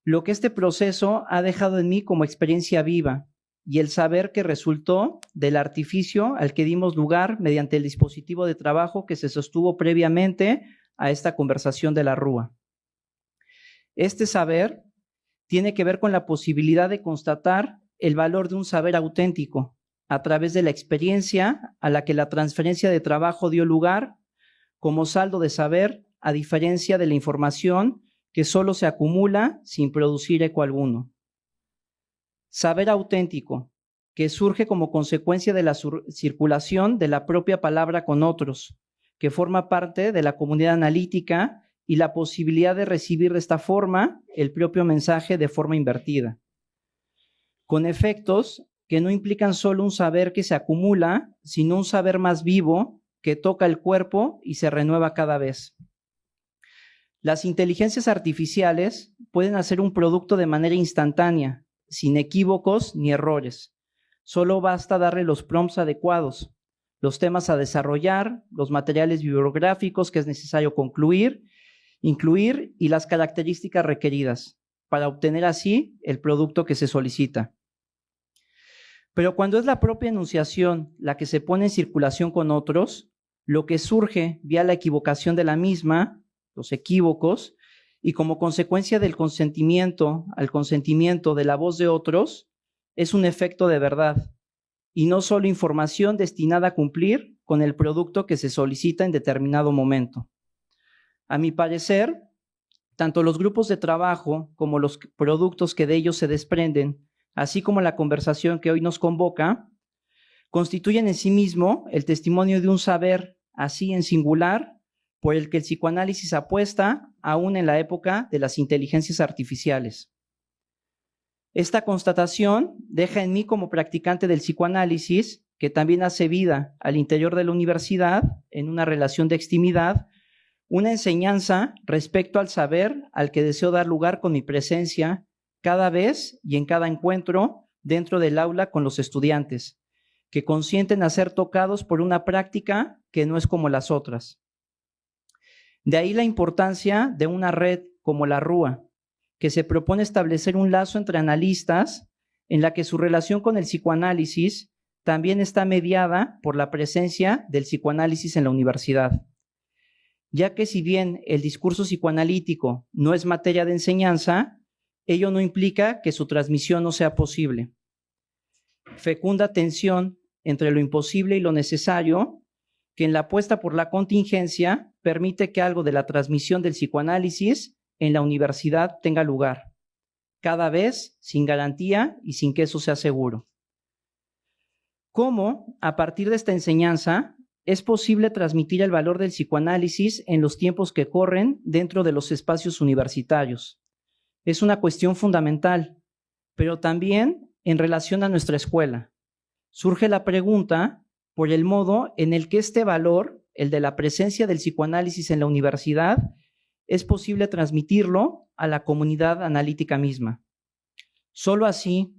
lo que este proceso ha dejado en mí como experiencia viva y el saber que resultó del artificio al que dimos lugar mediante el dispositivo de trabajo que se sostuvo previamente a esta conversación de la RUA. Este saber tiene que ver con la posibilidad de constatar el valor de un saber auténtico a través de la experiencia a la que la transferencia de trabajo dio lugar como saldo de saber, a diferencia de la información que solo se acumula sin producir eco alguno. Saber auténtico, que surge como consecuencia de la circulación de la propia palabra con otros, que forma parte de la comunidad analítica y la posibilidad de recibir de esta forma el propio mensaje de forma invertida, con efectos que no implican solo un saber que se acumula, sino un saber más vivo que toca el cuerpo y se renueva cada vez. Las inteligencias artificiales pueden hacer un producto de manera instantánea, sin equívocos ni errores. Solo basta darle los prompts adecuados, los temas a desarrollar, los materiales bibliográficos que es necesario incluir y las características requeridas para obtener así el producto que se solicita. Pero cuando es la propia enunciación la que se pone en circulación con otros, lo que surge vía la equivocación de la misma, los equívocos, y como consecuencia del consentimiento al consentimiento de la voz de otros, es un efecto de verdad, y no solo información destinada a cumplir con el producto que se solicita en determinado momento. A mi parecer, tanto los grupos de trabajo como los productos que de ellos se desprenden, así como la conversación que hoy nos convoca, constituyen en sí mismo el testimonio de un saber así en singular por el que el psicoanálisis apuesta aún en la época de las inteligencias artificiales. Esta constatación deja en mí como practicante del psicoanálisis, que también hace vida al interior de la universidad en una relación de extimidad, una enseñanza respecto al saber al que deseo dar lugar con mi presencia cada vez y en cada encuentro dentro del aula con los estudiantes, que consienten a ser tocados por una práctica que no es como las otras. De ahí la importancia de una red como la RUA, que se propone establecer un lazo entre analistas en la que su relación con el psicoanálisis también está mediada por la presencia del psicoanálisis en la universidad, ya que si bien el discurso psicoanalítico no es materia de enseñanza, ello no implica que su transmisión no sea posible. Fecunda tensión entre lo imposible y lo necesario, que en la apuesta por la contingencia permite que algo de la transmisión del psicoanálisis en la universidad tenga lugar, cada vez sin garantía y sin que eso sea seguro. ¿Cómo, a partir de esta enseñanza, es posible transmitir el valor del psicoanálisis en los tiempos que corren dentro de los espacios universitarios? Es una cuestión fundamental, pero también en relación a nuestra escuela. Surge la pregunta por el modo en el que este valor, el de la presencia del psicoanálisis en la universidad, es posible transmitirlo a la comunidad analítica misma. Solo así,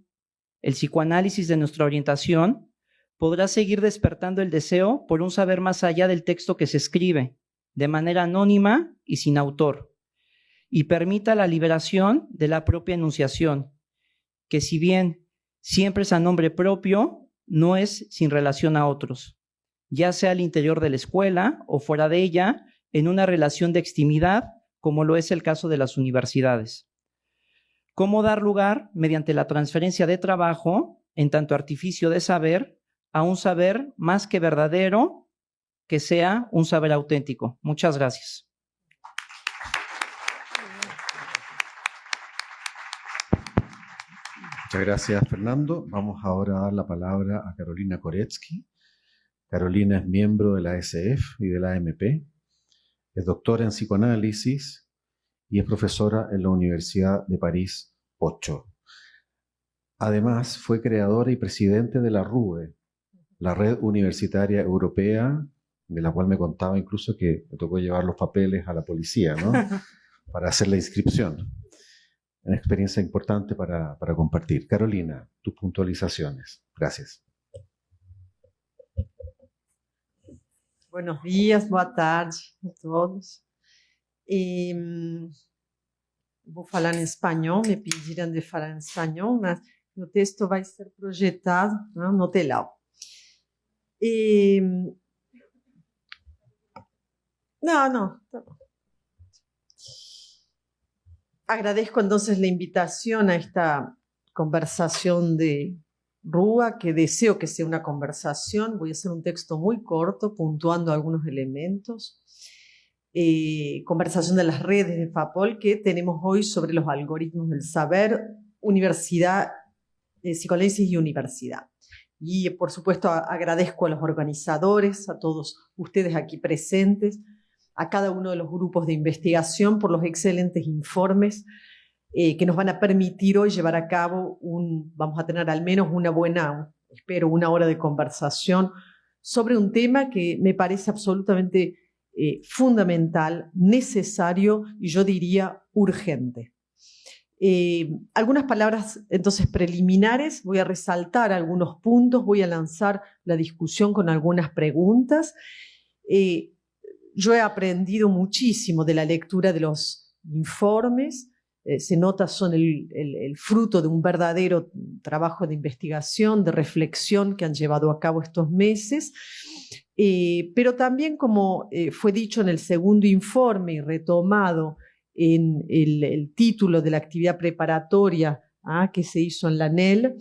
el psicoanálisis de nuestra orientación podrá seguir despertando el deseo por un saber más allá del texto que se escribe, de manera anónima y sin autor, y permita la liberación de la propia enunciación, que si bien siempre es a nombre propio, no es sin relación a otros, ya sea al interior de la escuela o fuera de ella, en una relación de extimidad, como lo es el caso de las universidades. ¿Cómo dar lugar, mediante la transferencia de trabajo, en tanto artificio de saber, a un saber más que verdadero, que sea un saber auténtico? Muchas gracias. Muchas gracias, Fernando. Vamos ahora a dar la palabra a Carolina Koretsky. Carolina es miembro de la ASF y de la AMP, es doctora en psicoanálisis y es profesora en la Universidad de París 8. Además, fue creadora y presidente de la RUE, la Red Universitaria Europea, de la cual me contaba incluso que me tocó llevar los papeles a la policía, ¿no? Para hacer la inscripción. Una experiencia importante para compartir. Carolina, tus puntualizaciones. Gracias. Buenos días, boa tarde a todos. Vou falar em espanhol, me pediram de falar em espanhol, mas o texto vai ser projetado, né, no telão. Não, tá bom. Agradezco entonces la invitación a esta conversación de Rúa, que deseo que sea una conversación. Voy a hacer un texto muy corto, puntuando algunos elementos. Conversación de las redes de FAPOL que tenemos hoy sobre los algoritmos del saber, universidad, psicoanálisis y universidad. Y por supuesto agradezco a los organizadores, a todos ustedes aquí presentes, a cada uno de los grupos de investigación por los excelentes informes que nos van a permitir hoy llevar a cabo vamos a tener al menos una buena, espero, una hora de conversación sobre un tema que me parece absolutamente fundamental, necesario y yo diría urgente. Algunas palabras entonces preliminares, voy a resaltar algunos puntos, voy a lanzar la discusión con algunas preguntas. Yo he aprendido muchísimo de la lectura de los informes, se nota son el fruto de un verdadero trabajo de investigación, de reflexión que han llevado a cabo estos meses, pero también como fue dicho en el segundo informe y retomado en el título de la actividad preparatoria que se hizo en la ANEL,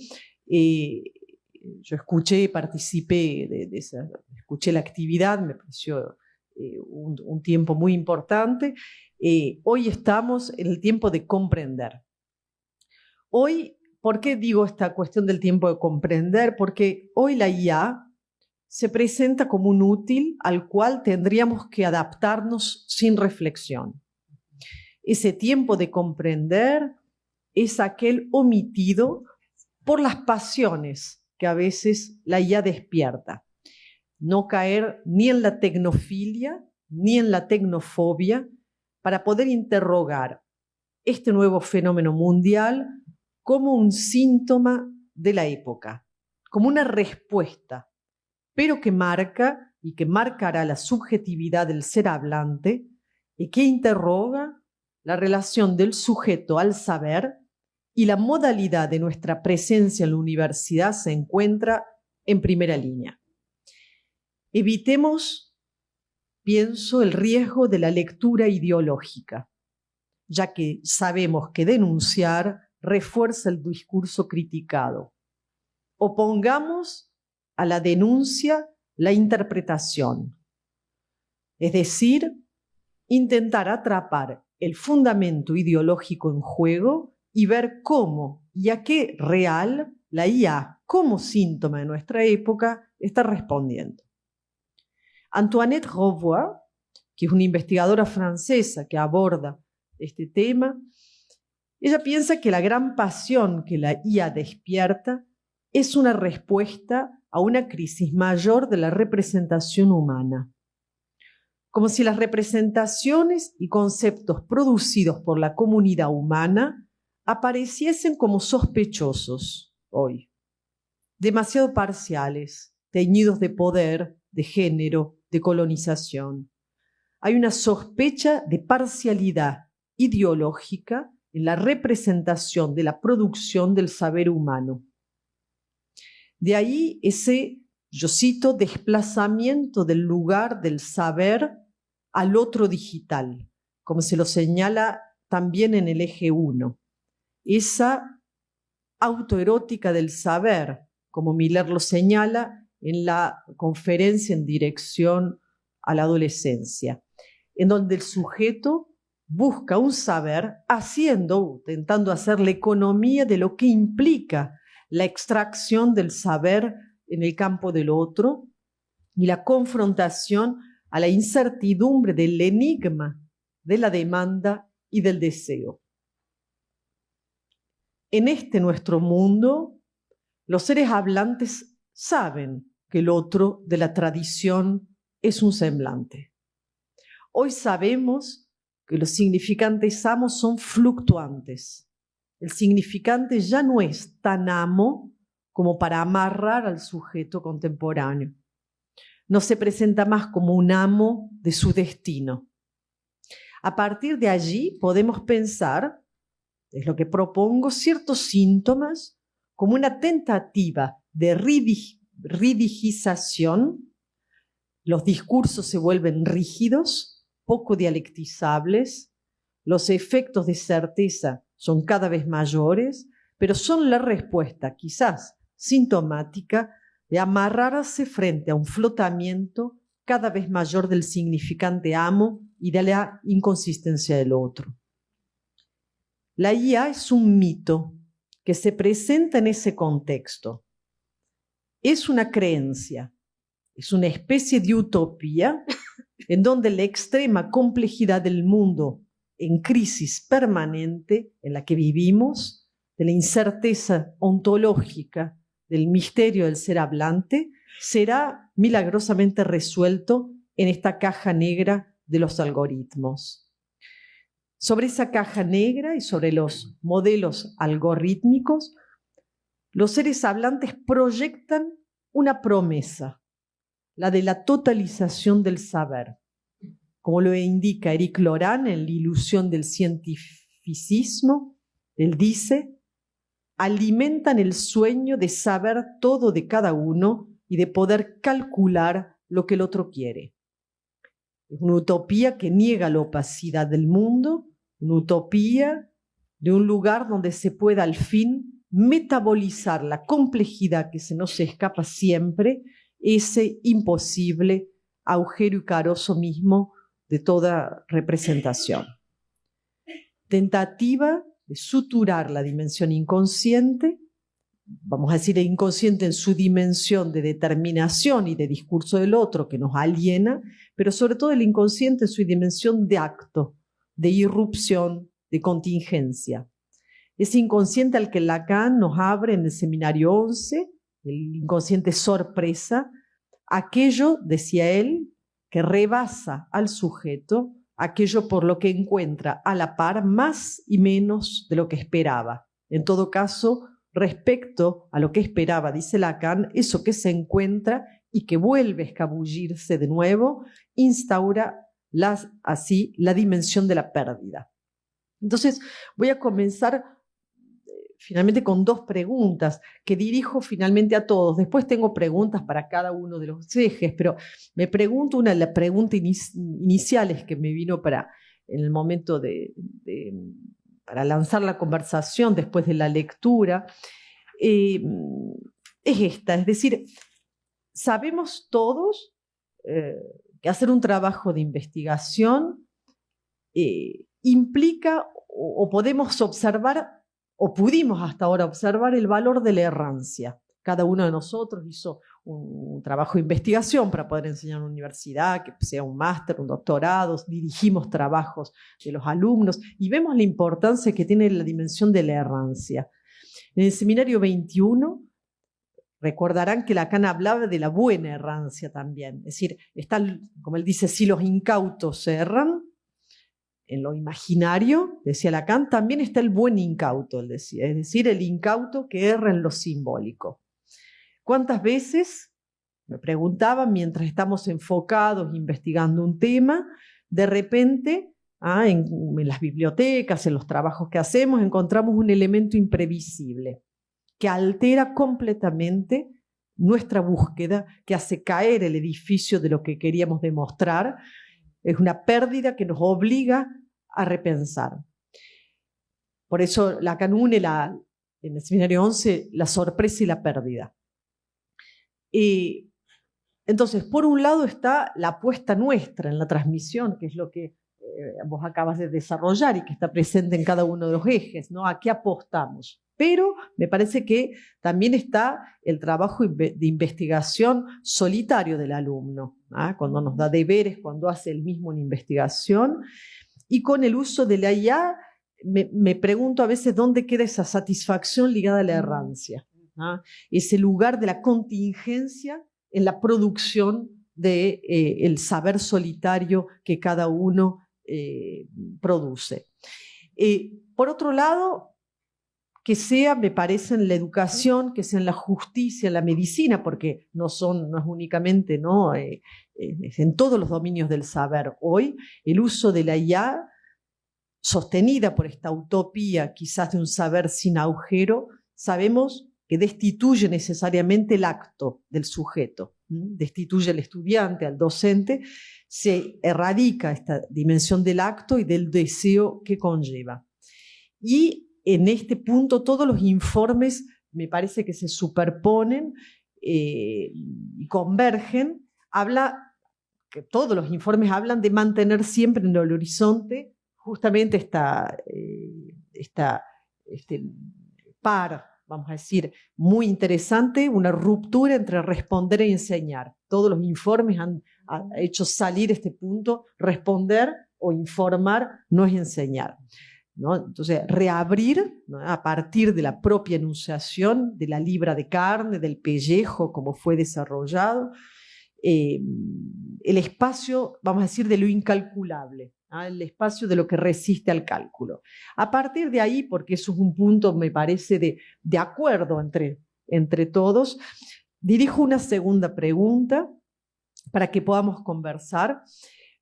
yo escuché, participé escuché la actividad, me pareció un tiempo muy importante. Hoy estamos en el tiempo de comprender. Hoy, ¿por qué digo esta cuestión del tiempo de comprender? Porque hoy la IA se presenta como un útil al cual tendríamos que adaptarnos sin reflexión. Ese tiempo de comprender es aquel omitido por las pasiones que a veces la IA despierta. No caer ni en la tecnofilia ni en la tecnofobia para poder interrogar este nuevo fenómeno mundial como un síntoma de la época, como una respuesta, pero que marca y que marcará la subjetividad del ser hablante y que interroga la relación del sujeto al saber, y la modalidad de nuestra presencia en la universidad se encuentra en primera línea. Evitemos, pienso, el riesgo de la lectura ideológica, ya que sabemos que denunciar refuerza el discurso criticado. Opongamos a la denuncia la interpretación, es decir, intentar atrapar el fundamento ideológico en juego y ver cómo y a qué real la IA, como síntoma de nuestra época, está respondiendo. Antoinette Rouvois, que es una investigadora francesa que aborda este tema, ella piensa que la gran pasión que la IA despierta es una respuesta a una crisis mayor de la representación humana. como si las representaciones y conceptos producidos por la comunidad humana apareciesen como sospechosos hoy, demasiado parciales, teñidos de poder, de género, de colonización. Hay una sospecha de parcialidad ideológica en la representación de la producción del saber humano. De ahí ese, yo cito, desplazamiento del lugar del saber al otro digital, como se lo señala también en el eje 1. Esa autoerótica del saber, como Miller lo señala en la conferencia en dirección a la adolescencia, en donde el sujeto busca un saber intentando hacer la economía de lo que implica la extracción del saber en el campo del otro y la confrontación a la incertidumbre del enigma de la demanda y del deseo. En este nuestro mundo, los seres hablantes saben que el otro de la tradición es un semblante. Hoy sabemos que los significantes amos son fluctuantes. El significante ya no es tan amo como para amarrar al sujeto contemporáneo. No se presenta más como un amo de su destino. A partir de allí podemos pensar, es lo que propongo, ciertos síntomas como una tentativa de ridigización. Los discursos se vuelven rígidos, poco dialectizables, los efectos de certeza son cada vez mayores, pero son la respuesta, quizás sintomática, de amarrarse frente a un flotamiento cada vez mayor del significante amo y de la inconsistencia del otro. La IA es un mito que se presenta en ese contexto. Es una creencia, es una especie de utopía en donde la extrema complejidad del mundo en crisis permanente en la que vivimos, de la incerteza ontológica, del misterio del ser hablante, será milagrosamente resuelto en esta caja negra de los algoritmos. Sobre esa caja negra y sobre los modelos algorítmicos, los seres hablantes proyectan una promesa, la de la totalización del saber. Como lo indica Eric Loran en La ilusión del cientificismo, él dice: alimentan el sueño de saber todo de cada uno y de poder calcular lo que el otro quiere. Es una utopía que niega la opacidad del mundo, una utopía de un lugar donde se pueda al fin metabolizar la complejidad que se nos escapa siempre, ese imposible agujero y carozo mismo de toda representación. Tentativa de suturar la dimensión inconsciente, vamos a decir el inconsciente en su dimensión de determinación y de discurso del otro que nos aliena, pero sobre todo el inconsciente en su dimensión de acto, de irrupción, de contingencia. Ese inconsciente al que Lacan nos abre en el seminario 11, el inconsciente sorpresa, aquello, decía él, que rebasa al sujeto, aquello por lo que encuentra a la par más y menos de lo que esperaba. En todo caso, respecto a lo que esperaba, dice Lacan, eso que se encuentra y que vuelve a escabullirse de nuevo, instaura así la dimensión de la pérdida. Entonces, voy a comenzar finalmente con dos preguntas que dirijo finalmente a todos. Después tengo preguntas para cada uno de los ejes, pero me pregunto, una de las preguntas iniciales que me vino en el momento para lanzar la conversación después de la lectura, es esta, es decir, sabemos todos que hacer un trabajo de investigación implica o podemos observar o pudimos hasta ahora observar el valor de la errancia. Cada uno de nosotros hizo un trabajo de investigación para poder enseñar en una universidad, que sea un máster, un doctorado, dirigimos trabajos de los alumnos y vemos la importancia que tiene la dimensión de la errancia. En el seminario 21, recordarán que Lacan hablaba de la buena errancia también. Es decir, están, como él dice, si los incautos erran, en lo imaginario, decía Lacan, también está el buen incauto, él decía, es decir, el incauto que erra en lo simbólico. ¿Cuántas veces, me preguntaban, mientras estamos enfocados investigando un tema, de repente, en las bibliotecas, en los trabajos que hacemos, encontramos un elemento imprevisible que altera completamente nuestra búsqueda, que hace caer el edificio de lo que queríamos demostrar? Es una pérdida que nos obliga a repensar. Por eso Lacan une en el seminario 11 la sorpresa y la pérdida. Entonces, por un lado está la apuesta nuestra en la transmisión, que es lo que vos acabas de desarrollar y que está presente en cada uno de los ejes, ¿no? ¿A qué apostamos? Pero me parece que también está el trabajo de investigación solitario del alumno, cuando nos da deberes, cuando hace él mismo una investigación. Y con el uso de la IA, me pregunto a veces dónde queda esa satisfacción ligada a la errancia, ese lugar de la contingencia en la producción del saber solitario que cada uno produce. Por otro lado, que sea, me parece, en la educación, que sea en la justicia, en la medicina, porque no es únicamente, ¿no? Es en todos los dominios del saber. Hoy, el uso de la IA, sostenida por esta utopía quizás de un saber sin agujero, sabemos que destituye necesariamente el acto del sujeto, destituye al estudiante, al docente, se erradica esta dimensión del acto y del deseo que conlleva. Y en este punto todos los informes me parece que se superponen y convergen. Que todos los informes hablan de mantener siempre en el horizonte justamente este par, vamos a decir, muy interesante, una ruptura entre responder e enseñar. Todos los informes han hecho salir este punto: responder o informar no es enseñar, ¿no? Entonces, reabrir, ¿no?, a partir de la propia enunciación, de la libra de carne, del pellejo, como fue desarrollado, el espacio, vamos a decir, de lo incalculable, el espacio de lo que resiste al cálculo. A partir de ahí, porque eso es un punto, me parece, de acuerdo entre todos, dirijo una segunda pregunta para que podamos conversar,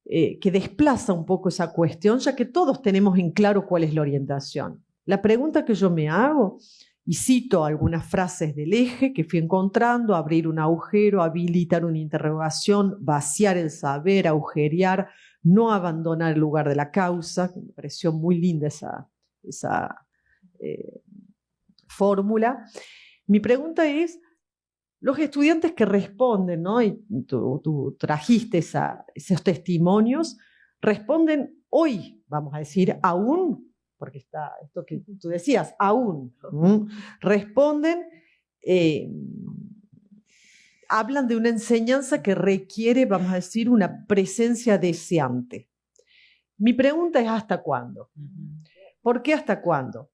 que desplaza un poco esa cuestión, ya que todos tenemos en claro cuál es la orientación. La pregunta que yo me hago, y cito algunas frases del eje que fui encontrando: abrir un agujero, habilitar una interrogación, vaciar el saber, agujerear, no abandonar el lugar de la causa. Me pareció muy linda esa fórmula. Mi pregunta es: los estudiantes que responden, ¿no?, y tú trajiste esos testimonios, responden hoy, vamos a decir, aún, porque está esto que tú decías, aún, responden, hablan de una enseñanza que requiere, vamos a decir, una presencia deseante. Mi pregunta es: ¿hasta cuándo? ¿Por qué hasta cuándo?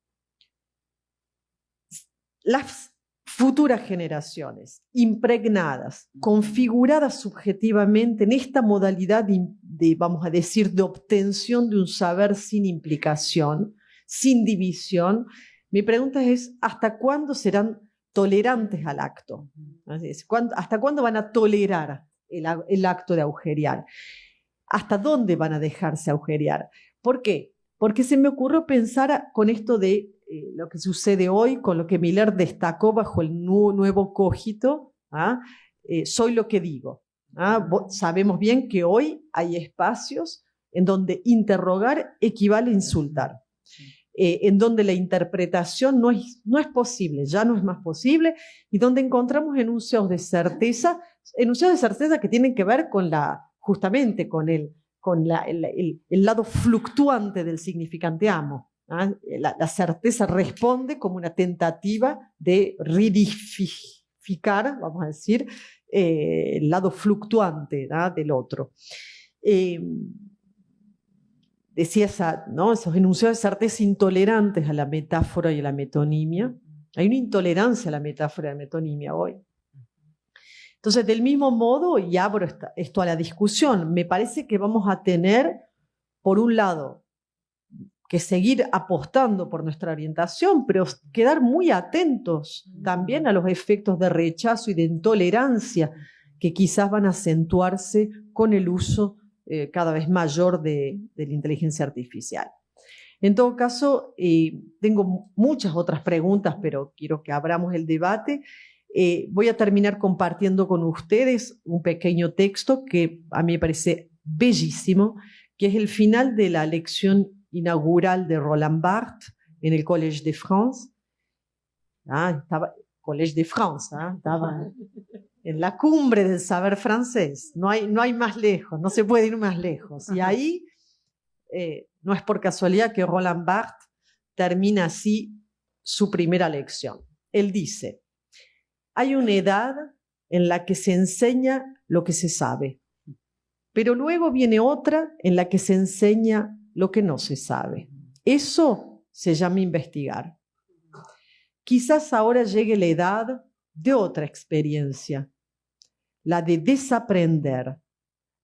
Las futuras generaciones, impregnadas, configuradas subjetivamente en esta modalidad vamos a decir, de obtención de un saber sin implicación, sin división, mi pregunta es: ¿hasta cuándo serán tolerantes al acto? ¿Hasta cuándo van a tolerar el acto de agujerear? ¿Hasta dónde van a dejarse agujerear? ¿Por qué? Porque se me ocurrió pensar con esto de lo que sucede hoy, con lo que Miller destacó bajo el nuevo cogito, soy lo que digo. Sabemos bien que hoy hay espacios en donde interrogar equivale a insultar, en donde la interpretación no es posible, ya no es más posible, y donde encontramos enunciados de certeza que tienen que ver con justamente con el lado fluctuante del significante amo. La certeza responde como una tentativa de ridificar, vamos a decir, el lado fluctuante, ¿no?, del otro. Decía esos enunciados de certeza intolerantes a la metáfora y a la metonimia. Hay una intolerancia a la metáfora y a la metonimia hoy. Entonces, del mismo modo, y abro esto a la discusión, me parece que vamos a tener, por un lado, que seguir apostando por nuestra orientación, pero quedar muy atentos también a los efectos de rechazo y de intolerancia que quizás van a acentuarse con el uso cada vez mayor de la inteligencia artificial. En todo caso, tengo muchas otras preguntas, pero quiero que abramos el debate. Voy a terminar compartiendo con ustedes un pequeño texto que a mí me parece bellísimo, que es el final de la lección inaugural de Roland Barthes en el Collège de France. Collège de France, estaba en la cumbre del saber francés. No hay más lejos, no se puede ir más lejos. Y ahí no es por casualidad que Roland Barthes termina así su primera lección. Él dice: hay una edad en la que se enseña lo que se sabe, pero luego viene otra en la que se enseña lo que no se sabe. Eso se llama investigar. Quizás ahora llegue la edad de otra experiencia, la de desaprender,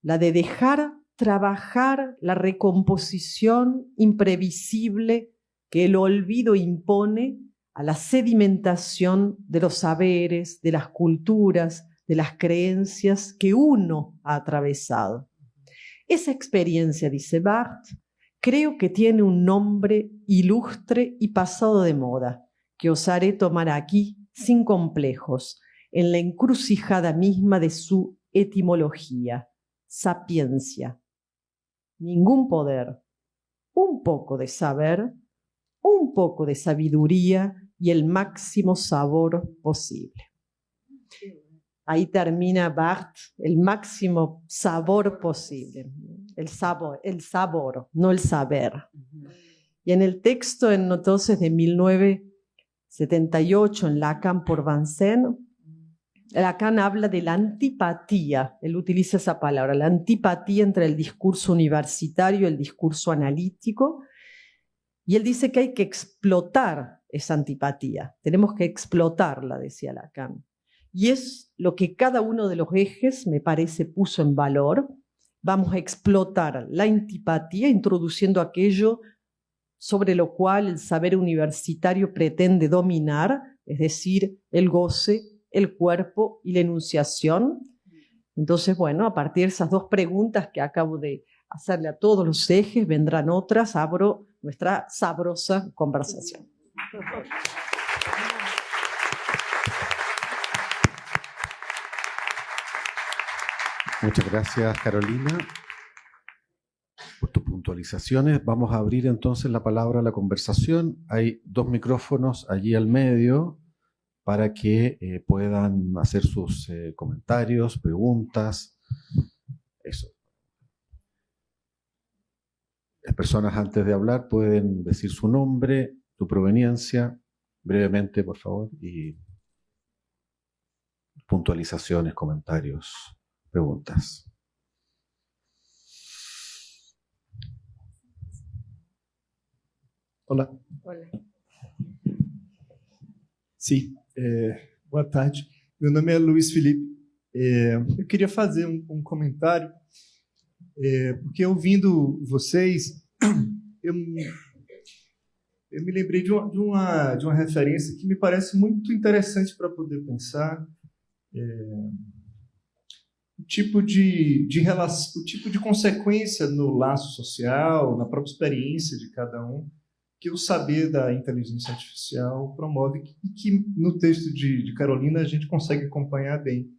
la de dejar trabajar la recomposición imprevisible que el olvido impone a la sedimentación de los saberes, de las culturas, de las creencias que uno ha atravesado. Esa experiencia, dice Barthes, creo que tiene un nombre ilustre y pasado de moda, que osaré tomar aquí sin complejos, en la encrucijada misma de su etimología: sapiencia. Ningún poder, un poco de saber, un poco de sabiduría y el máximo sabor posible. Ahí termina Barthes, el máximo sabor posible, el sabor, no el saber. Y en el texto entonces de 1978 en Lacan por Vincennes, Lacan habla de la antipatía, él utiliza esa palabra, la antipatía entre el discurso universitario y el discurso analítico, y él dice que hay que explotar esa antipatía, tenemos que explotarla, decía Lacan. Y es lo que cada uno de los ejes, me parece, puso en valor. Vamos a explotar la antipatía introduciendo aquello sobre lo cual el saber universitario pretende dominar, es decir, el goce, el cuerpo y la enunciación. Entonces, bueno, a partir de esas dos preguntas que acabo de hacerle a todos los ejes, vendrán otras, abro nuestra sabrosa conversación. Muchas gracias, Carolina, por tus puntualizaciones. Vamos a abrir entonces la palabra a la conversación. Hay dos micrófonos allí al medio para que puedan hacer sus comentarios, preguntas. Eso. Las personas, antes de hablar, pueden decir su nombre, su proveniencia, brevemente, por favor, y puntualizaciones, comentarios, preguntas. Olá. Olá. Sim, boa tarde. Meu nome é Luiz Felipe. Eu queria fazer um comentário, porque ouvindo vocês, eu me lembrei de uma referência que me parece muito interessante para poder pensar o tipo de relação, o tipo de consequência no laço social, na própria experiência de cada um, que o saber da inteligência artificial promove, e que no texto de Carolina a gente consegue acompanhar bem,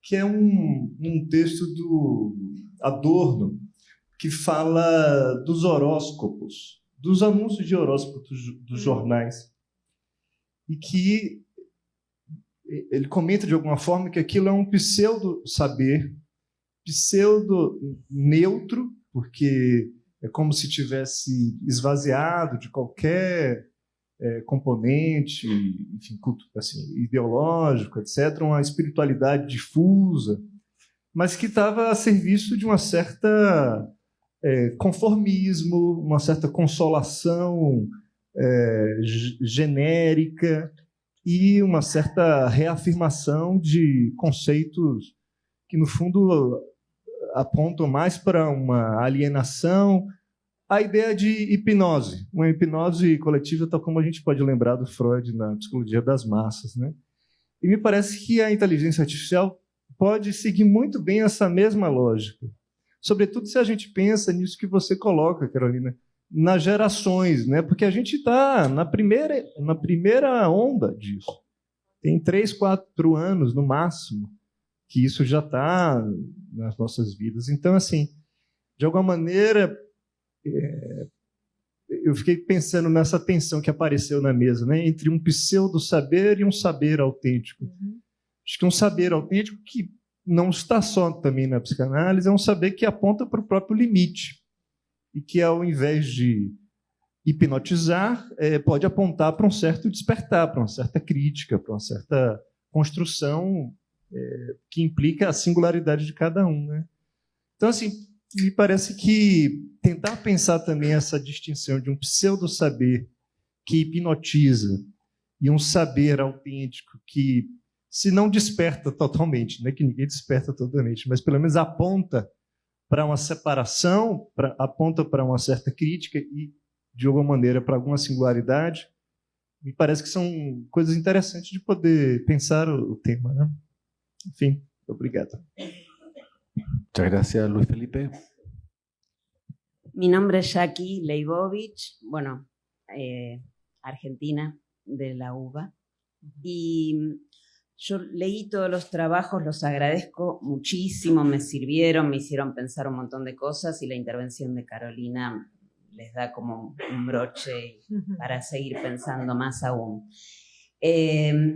que é um texto do Adorno, que fala dos horóscopos, dos anúncios de horóscopos dos jornais, e que ele comenta de alguma forma que aquilo é um pseudo-saber, pseudo-neutro, porque é como se tivesse esvaziado de qualquer componente, enfim, assim, ideológico, etc., uma espiritualidade difusa, mas que estava a serviço de uma certa conformismo, uma certa consolação genérica, e uma certa reafirmação de conceitos que, no fundo, apontam mais para uma alienação, a ideia de hipnose, uma hipnose coletiva, tal como a gente pode lembrar do Freud na psicologia das massas, né? E me parece que a inteligência artificial pode seguir muito bem essa mesma lógica, sobretudo se a gente pensa nisso que você coloca, Carolina, nas gerações, né? Porque a gente está na primeira onda disso. Tem 3, 4 anos, no máximo, que isso já está nas nossas vidas. Então, assim, de alguma maneira, eu fiquei pensando nessa tensão que apareceu na mesa, né? Entre um pseudo-saber e um saber autêntico. Acho que um saber autêntico que não está só também na psicanálise, é um saber que aponta para o próprio limite. E que, ao invés de hipnotizar, pode apontar para um certo despertar, para uma certa crítica, para uma certa construção que implica a singularidade de cada um, né? Então, assim, me parece que tentar pensar também essa distinção de um pseudo-saber que hipnotiza e um saber autêntico que, se não desperta totalmente, não é que ninguém desperta totalmente, mas pelo menos aponta para uma separação, aponta para uma certa crítica e, de alguma maneira, para alguma singularidade, me parece que são coisas interessantes de poder pensar o tema, né? Enfim, obrigado. Muchas gracias, Luis Felipe. Mi nombre es Jackie Leibovich, bueno, argentina, de la UBA, y yo leí todos los trabajos, los agradezco muchísimo, me sirvieron, me hicieron pensar un montón de cosas y la intervención de Carolina les da como un broche para seguir pensando más aún.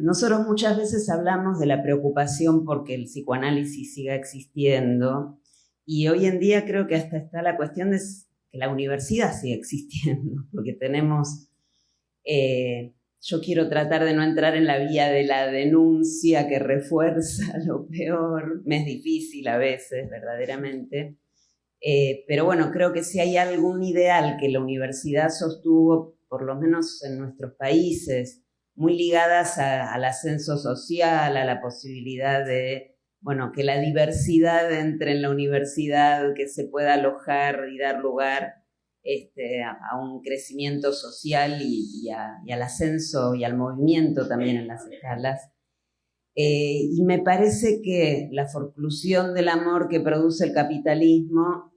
Nosotros muchas veces hablamos de la preocupación porque el psicoanálisis siga existiendo y hoy en día creo que hasta está la cuestión de que la universidad siga existiendo, porque tenemos... yo quiero tratar de no entrar en la vía de la denuncia que refuerza lo peor. Me es difícil a veces, verdaderamente. Pero bueno, creo que si hay algún ideal que la universidad sostuvo, por lo menos en nuestros países, muy ligadas al ascenso social, a la posibilidad de, bueno, que la diversidad entre en la universidad, que se pueda alojar y dar lugar a un crecimiento social y al ascenso y al movimiento también en las escalas. Y me parece que la forclusión del amor que produce el capitalismo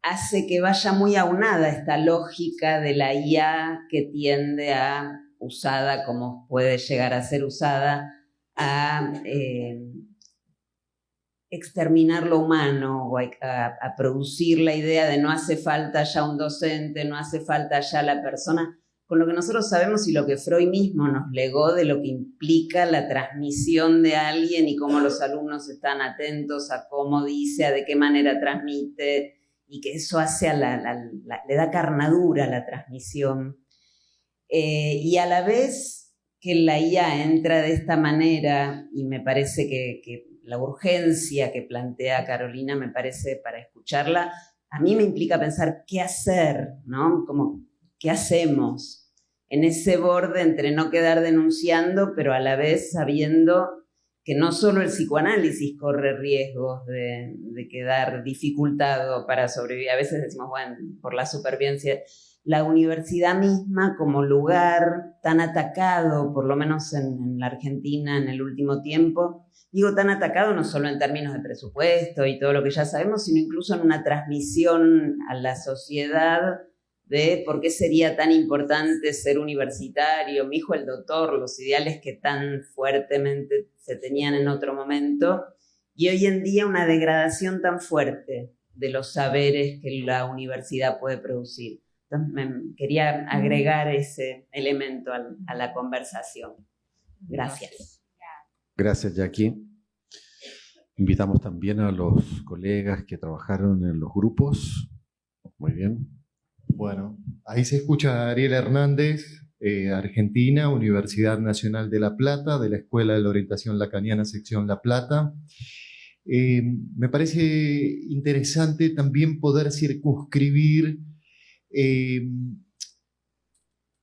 hace que vaya muy aunada esta lógica de la IA que tiende a, usada como puede llegar a ser usada, a exterminar lo humano o a producir la idea de no hace falta ya un docente, no hace falta ya la persona, con lo que nosotros sabemos y lo que Freud mismo nos legó de lo que implica la transmisión de alguien y cómo los alumnos están atentos a cómo dice, a de qué manera transmite, y que eso hace le da carnadura a la transmisión. Y a la vez que la IA entra de esta manera, y me parece que la urgencia que plantea Carolina, me parece, para escucharla, a mí me implica pensar qué hacer, ¿no? Como, ¿qué hacemos en ese borde entre no quedar denunciando, pero a la vez sabiendo que no solo el psicoanálisis corre riesgos de quedar dificultado para sobrevivir? A veces decimos, bueno, por la supervivencia. La universidad misma como lugar tan atacado, por lo menos en la Argentina en el último tiempo, digo tan atacado no solo en términos de presupuesto y todo lo que ya sabemos, sino incluso en una transmisión a la sociedad de por qué sería tan importante ser universitario, mi hijo el doctor, los ideales que tan fuertemente se tenían en otro momento, y hoy en día una degradación tan fuerte de los saberes que la universidad puede producir. Entonces, quería agregar ese elemento a la conversación. Gracias. Gracias, Jackie. Invitamos también a los colegas que trabajaron en los grupos. Muy bien. Bueno, ahí se escucha a Ariel Hernández, Argentina, Universidad Nacional de La Plata, de la Escuela de la Orientación Lacaniana, sección La Plata. Me parece interesante también poder circunscribir,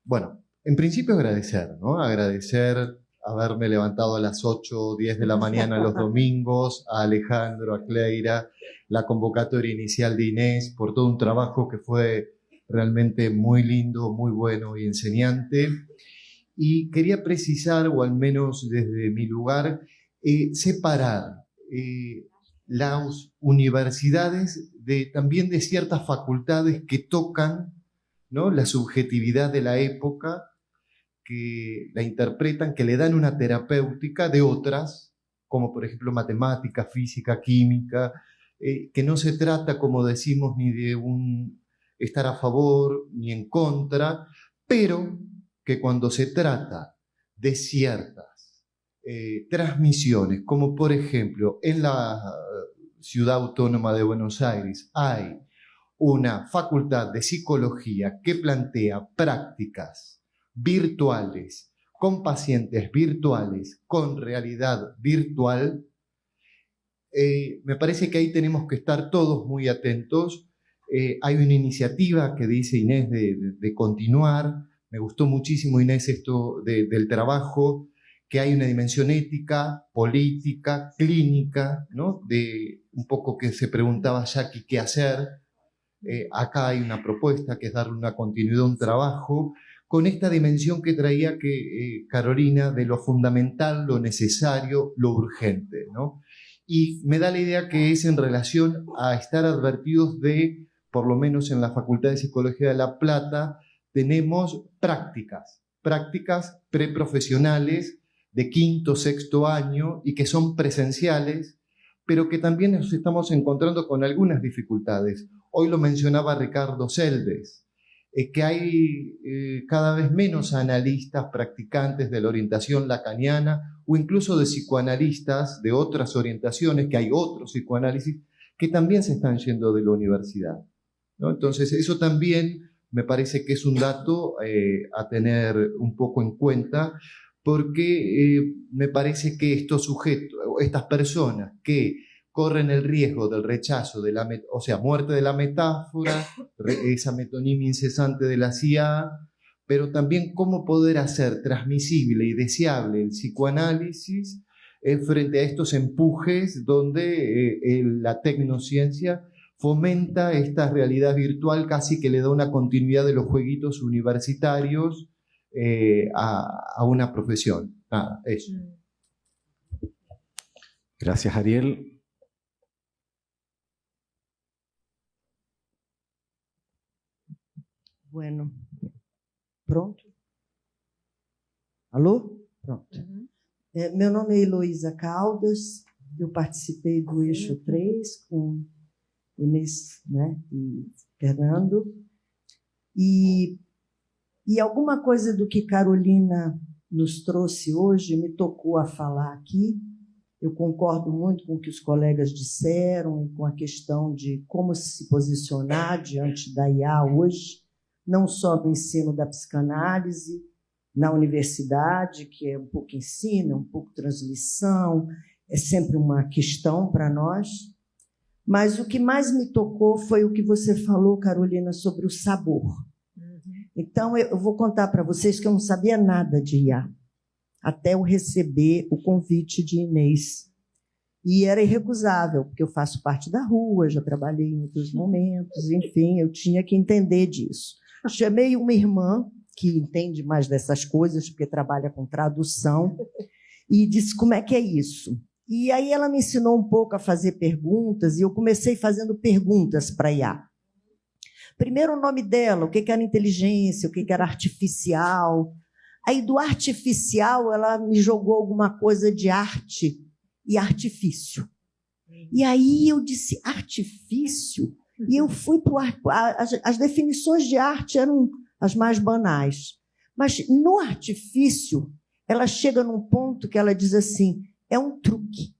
bueno, en principio agradecer, ¿no? Agradecer haberme levantado a las 8 o 10 de la mañana los domingos, a Alejandro, a Cleira, la convocatoria inicial de Inés, por todo un trabajo que fue realmente muy lindo, muy bueno y enseñante. Y quería precisar, o al menos desde mi lugar, separar las universidades también de ciertas facultades que tocan, ¿no?, la subjetividad de la época, que la interpretan, que le dan una terapéutica, de otras, como por ejemplo matemática, física, química, que no se trata, como decimos, ni de estar a favor ni en contra, pero que cuando se trata de ciertas transmisiones, como por ejemplo en la Ciudad Autónoma de Buenos Aires hay una facultad de psicología que plantea prácticas virtuales, con pacientes virtuales, con realidad virtual, me parece que ahí tenemos que estar todos muy atentos. Hay una iniciativa que dice Inés de continuar. Me gustó muchísimo, Inés, esto del trabajo, que hay una dimensión ética, política, clínica, ¿no? De un poco que se preguntaba Jackie qué hacer. Acá hay una propuesta que es darle una continuidad a un trabajo, con esta dimensión que traía Carolina, de lo fundamental, lo necesario, lo urgente, ¿no? Y me da la idea que es en relación a estar advertidos de, por lo menos en la Facultad de Psicología de La Plata, tenemos prácticas preprofesionales de quinto, sexto año y que son presenciales, pero que también nos estamos encontrando con algunas dificultades. Hoy lo mencionaba Ricardo Seldes, que hay cada vez menos analistas practicantes de la orientación lacaniana o incluso de psicoanalistas de otras orientaciones, que hay otros psicoanálisis que también se están yendo de la universidad, ¿no? Entonces eso también me parece que es un dato a tener un poco en cuenta, porque me parece que estos sujetos, estas personas que corren el riesgo del rechazo, o sea, muerte de la metáfora, esa metonimia incesante de la CIA, pero también cómo poder hacer transmisible y deseable el psicoanálisis frente a estos empujes donde la tecnociencia fomenta esta realidad virtual, casi que le da una continuidad de los jueguitos universitarios a una profesión. Nada, eso. Gracias, Ariel. Bueno, pronto? Alô? Pronto. Meu nome é Heloísa Caldas, eu participei do Eixo 3 com Inês, né, e Fernando, e alguma coisa do que Carolina nos trouxe hoje me tocou a falar aqui. Eu concordo muito com o que os colegas disseram e com a questão de como se posicionar diante da IA hoje, não só no ensino da psicanálise, na universidade, que é um pouco ensino, um pouco transmissão, é sempre uma questão para nós. Mas o que mais me tocou foi o que você falou, Carolina, sobre o sabor. Então, eu vou contar para vocês que eu não sabia nada de IA, até eu receber o convite de Inês. E era irrecusável, porque eu faço parte da rua, já trabalhei em outros momentos, enfim, eu tinha que entender disso. Chamei uma irmã que entende mais dessas coisas, porque trabalha com tradução, e disse como é que é isso. E aí ela me ensinou um pouco a fazer perguntas, e eu comecei fazendo perguntas para a IA. Primeiro o nome dela, o que era inteligência, o que era artificial. Aí do artificial ela me jogou alguma coisa de arte e artifício. E aí eu disse, artifício? E eu fui para as definições de arte eram as mais banais. Mas no artifício, ela chega num ponto que ela diz assim, é um truque.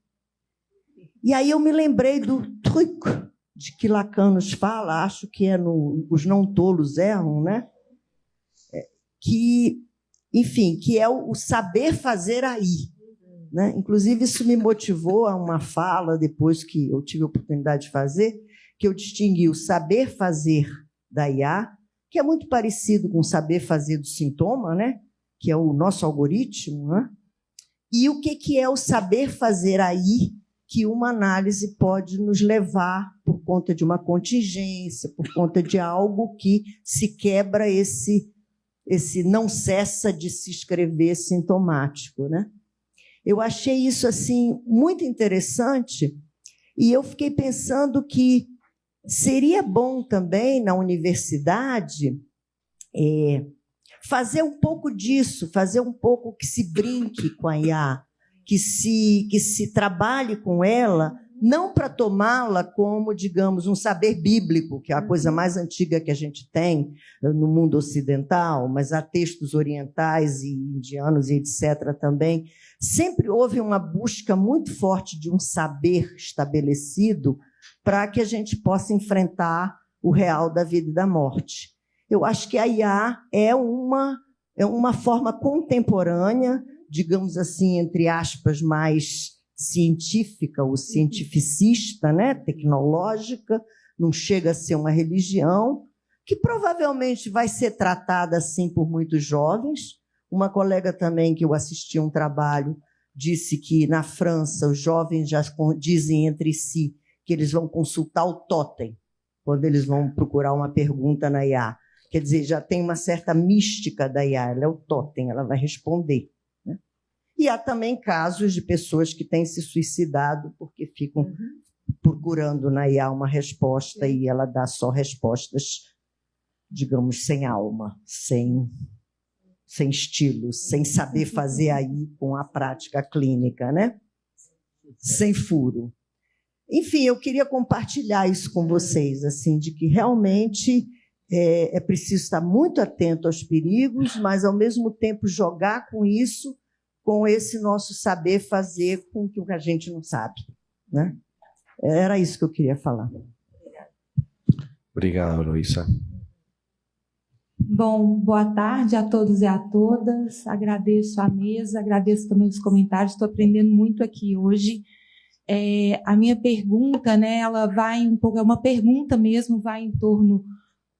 E aí eu me lembrei do truque, de que Lacan nos fala, acho que é os não tolos erram, né? Que, enfim, que é o saber fazer aí. Né? Inclusive, isso me motivou a uma fala, depois que eu tive a oportunidade de fazer, que eu distingui o saber fazer da IA que é muito parecido com o saber fazer do sintoma, né? Que é o nosso algoritmo, né? E o que é o saber fazer aí que uma análise pode nos levar por conta de uma contingência, por conta de algo que se quebra esse não cessa de se escrever sintomático, né? Eu achei isso assim muito interessante e eu fiquei pensando que seria bom também na universidade fazer um pouco disso, fazer um pouco que se brinque com a IA, que se trabalhe com ela, não para tomá-la como, digamos, um saber bíblico, que é a coisa mais antiga que a gente tem no mundo ocidental, mas há textos orientais e indianos e etc. também. Sempre houve uma busca muito forte de um saber estabelecido para que a gente possa enfrentar o real da vida e da morte. Eu acho que a IA é uma forma contemporânea, digamos assim, entre aspas, mais científica ou cientificista, né? Tecnológica, não chega a ser uma religião, que provavelmente vai ser tratada assim por muitos jovens. Uma colega também que eu assisti a um trabalho disse que na França os jovens já dizem entre si que eles vão consultar o totem quando eles vão procurar uma pergunta na IA. Quer dizer, já tem uma certa mística da IA, ela é o totem, ela vai responder. E há também casos de pessoas que têm se suicidado porque ficam procurando na IA uma resposta e ela dá só respostas, digamos, sem alma, sem estilo, sem saber fazer aí com a prática clínica, né? Sem furo. Enfim, eu queria compartilhar isso com vocês, assim, de que realmente é preciso estar muito atento aos perigos, mas, ao mesmo tempo, jogar com isso, com esse nosso saber fazer com o que a gente não sabe, né? Era isso que eu queria falar. Obrigado, Luísa. Bom, boa tarde a todos e a todas. Agradeço a mesa, agradeço também os comentários. Estou aprendendo muito aqui hoje. A minha pergunta, né, ela vai um pouco, é uma pergunta mesmo, vai em torno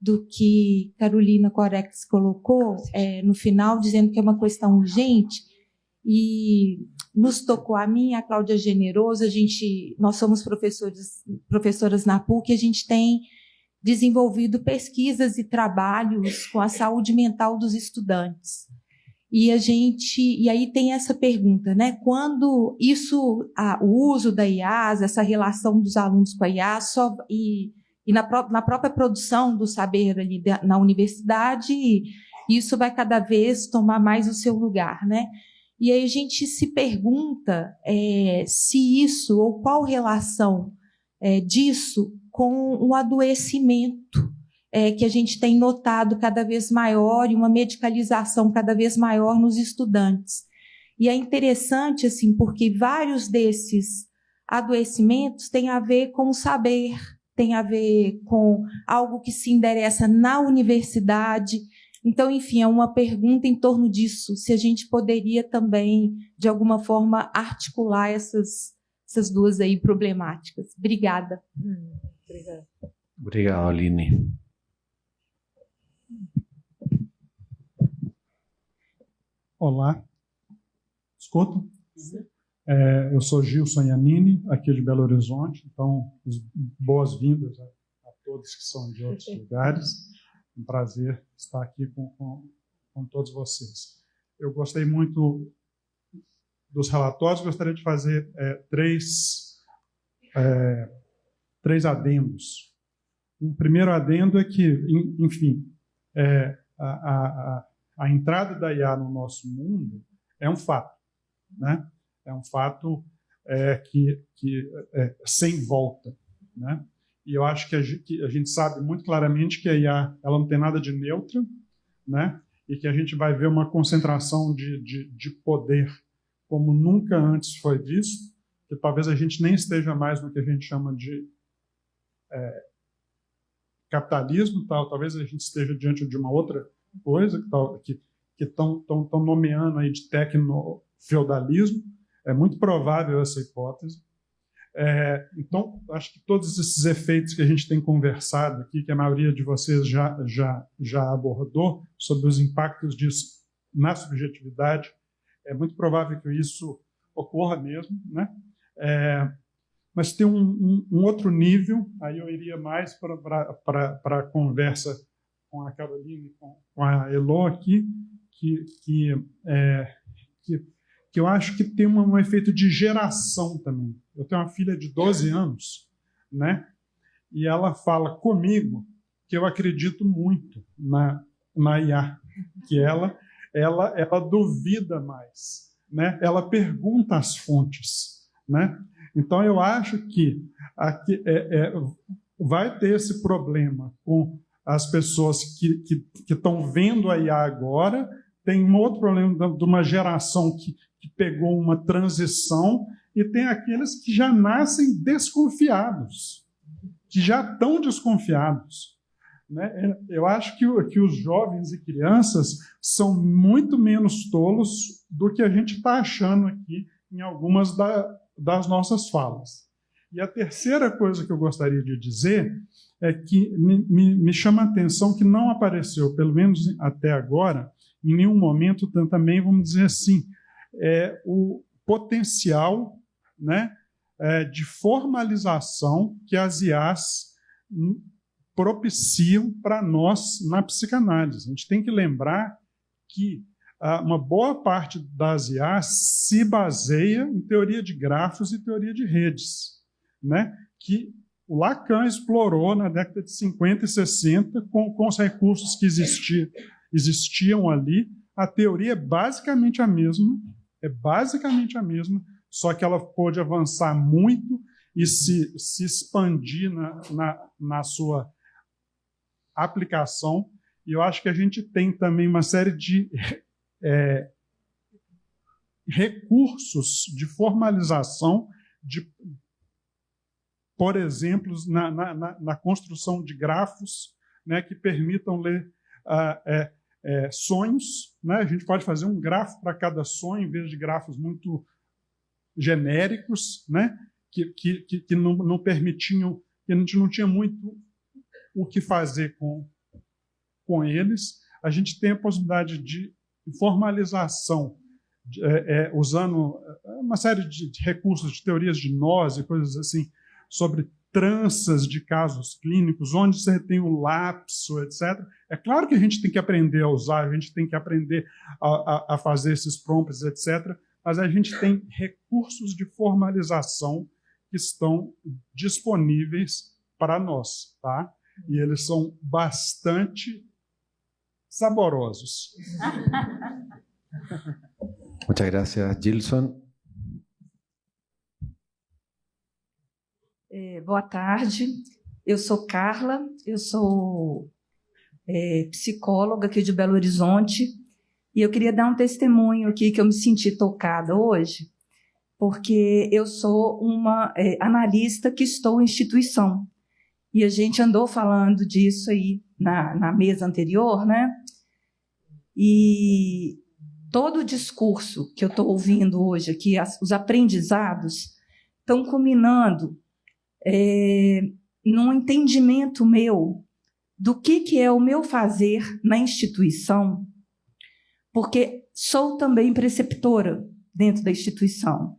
do que Carolina Corex colocou no final, dizendo que é uma questão urgente. E nos tocou a mim, a Cláudia Generoso, nós somos professoras na PUC, a gente tem desenvolvido pesquisas e trabalhos com a saúde mental dos estudantes. E aí tem essa pergunta, né? Quando o uso da IAS, essa relação dos alunos com a IAS e na própria produção do saber ali na universidade, isso vai cada vez tomar mais o seu lugar, né? E aí a gente se pergunta se isso, ou qual relação disso com o adoecimento que a gente tem notado cada vez maior e uma medicalização cada vez maior nos estudantes. E é interessante, assim, porque vários desses adoecimentos têm a ver com o saber, tem a ver com algo que se endereça na universidade. Então, enfim, é uma pergunta em torno disso, se a gente poderia também, de alguma forma, articular essas duas aí problemáticas. Obrigada. Obrigada. Obrigado, Aline. Olá, escutam? Eu sou Gilson Iannini, aqui de Belo Horizonte, então boas-vindas a todos que são de outros lugares. Um prazer estar aqui com todos vocês. Eu gostei muito dos relatórios, gostaria de fazer três adendos. O primeiro adendo é que, enfim, a entrada da IA no nosso mundo é um fato, né? É um fato que sem volta, né? E eu acho que a gente sabe muito claramente que a IA ela não tem nada de neutra, né? E que a gente vai ver uma concentração de poder como nunca antes foi visto, que talvez a gente nem esteja mais no que a gente chama de capitalismo, talvez a gente esteja diante de uma outra coisa que estão nomeando aí de tecnofeudalismo. É muito provável essa hipótese. Então, acho que todos esses efeitos que a gente tem conversado aqui, que a maioria de vocês já abordou, sobre os impactos disso na subjetividade, é muito provável que isso ocorra mesmo, né? Mas tem um outro nível, aí eu iria mais para a conversa com a Caroline, com a Elo aqui, que eu acho que tem um efeito de geração também. Eu tenho uma filha de 12 anos, né? E ela fala comigo que eu acredito muito na IA, que ela duvida mais, né? Ela pergunta as fontes, né? Então, eu acho que aqui, vai ter esse problema com as pessoas que estão vendo a IA agora. Tem um outro problema de uma geração que pegou uma transição, e tem aqueles que já nascem desconfiados, que já estão desconfiados, né? Eu acho que os jovens e crianças são muito menos tolos do que a gente está achando aqui em algumas das nossas falas. E a terceira coisa que eu gostaria de dizer é que me chama a atenção que não apareceu, pelo menos até agora, em nenhum momento também, vamos dizer assim, o potencial, né, de formalização que as IAs propiciam para nós na psicanálise. A gente tem que lembrar que uma boa parte das IAs se baseia em teoria de grafos e teoria de redes, né, que o Lacan explorou na década de 50 e 60 com os recursos que existiam ali. A teoria é basicamente a mesma, só que ela pôde avançar muito e se expandir na sua aplicação. E eu acho que a gente tem também uma série de recursos de formalização, por exemplo, na construção de grafos, né, que permitam ler sonhos, né? A gente pode fazer um grafo para cada sonho, em vez de grafos muito genéricos, né? Que não permitiam, que a gente não tinha muito o que fazer com eles. A gente tem a possibilidade de formalização, usando uma série de recursos, de teorias de nós e coisas assim, sobre tranças de casos clínicos, onde você tem o lapso, etc. É claro que a gente tem que aprender a usar, a gente tem que aprender a fazer esses prompts, etc., mas a gente tem recursos de formalização que estão disponíveis para nós, tá? E eles são bastante saborosos. Muchas gracias, Gilson. Boa tarde, eu sou Carla, eu sou psicóloga aqui de Belo Horizonte, e eu queria dar um testemunho aqui que eu me senti tocada hoje, porque eu sou uma analista que estou em instituição, e a gente andou falando disso aí na mesa anterior, né? E todo o discurso que eu estou ouvindo hoje aqui, os aprendizados, estão culminando num entendimento meu do que é o meu fazer na instituição, porque sou também preceptora dentro da instituição.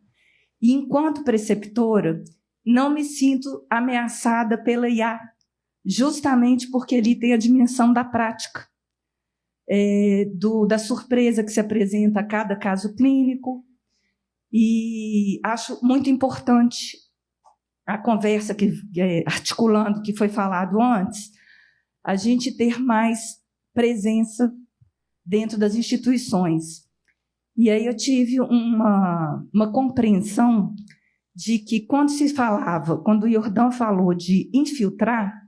E, enquanto preceptora, não me sinto ameaçada pela IA, justamente porque ali tem a dimensão da prática, da surpresa que se apresenta a cada caso clínico, e acho muito importante a conversa articulando que foi falado antes, a gente ter mais presença dentro das instituições. E aí eu tive uma compreensão de que quando o Jordão falou de infiltrar,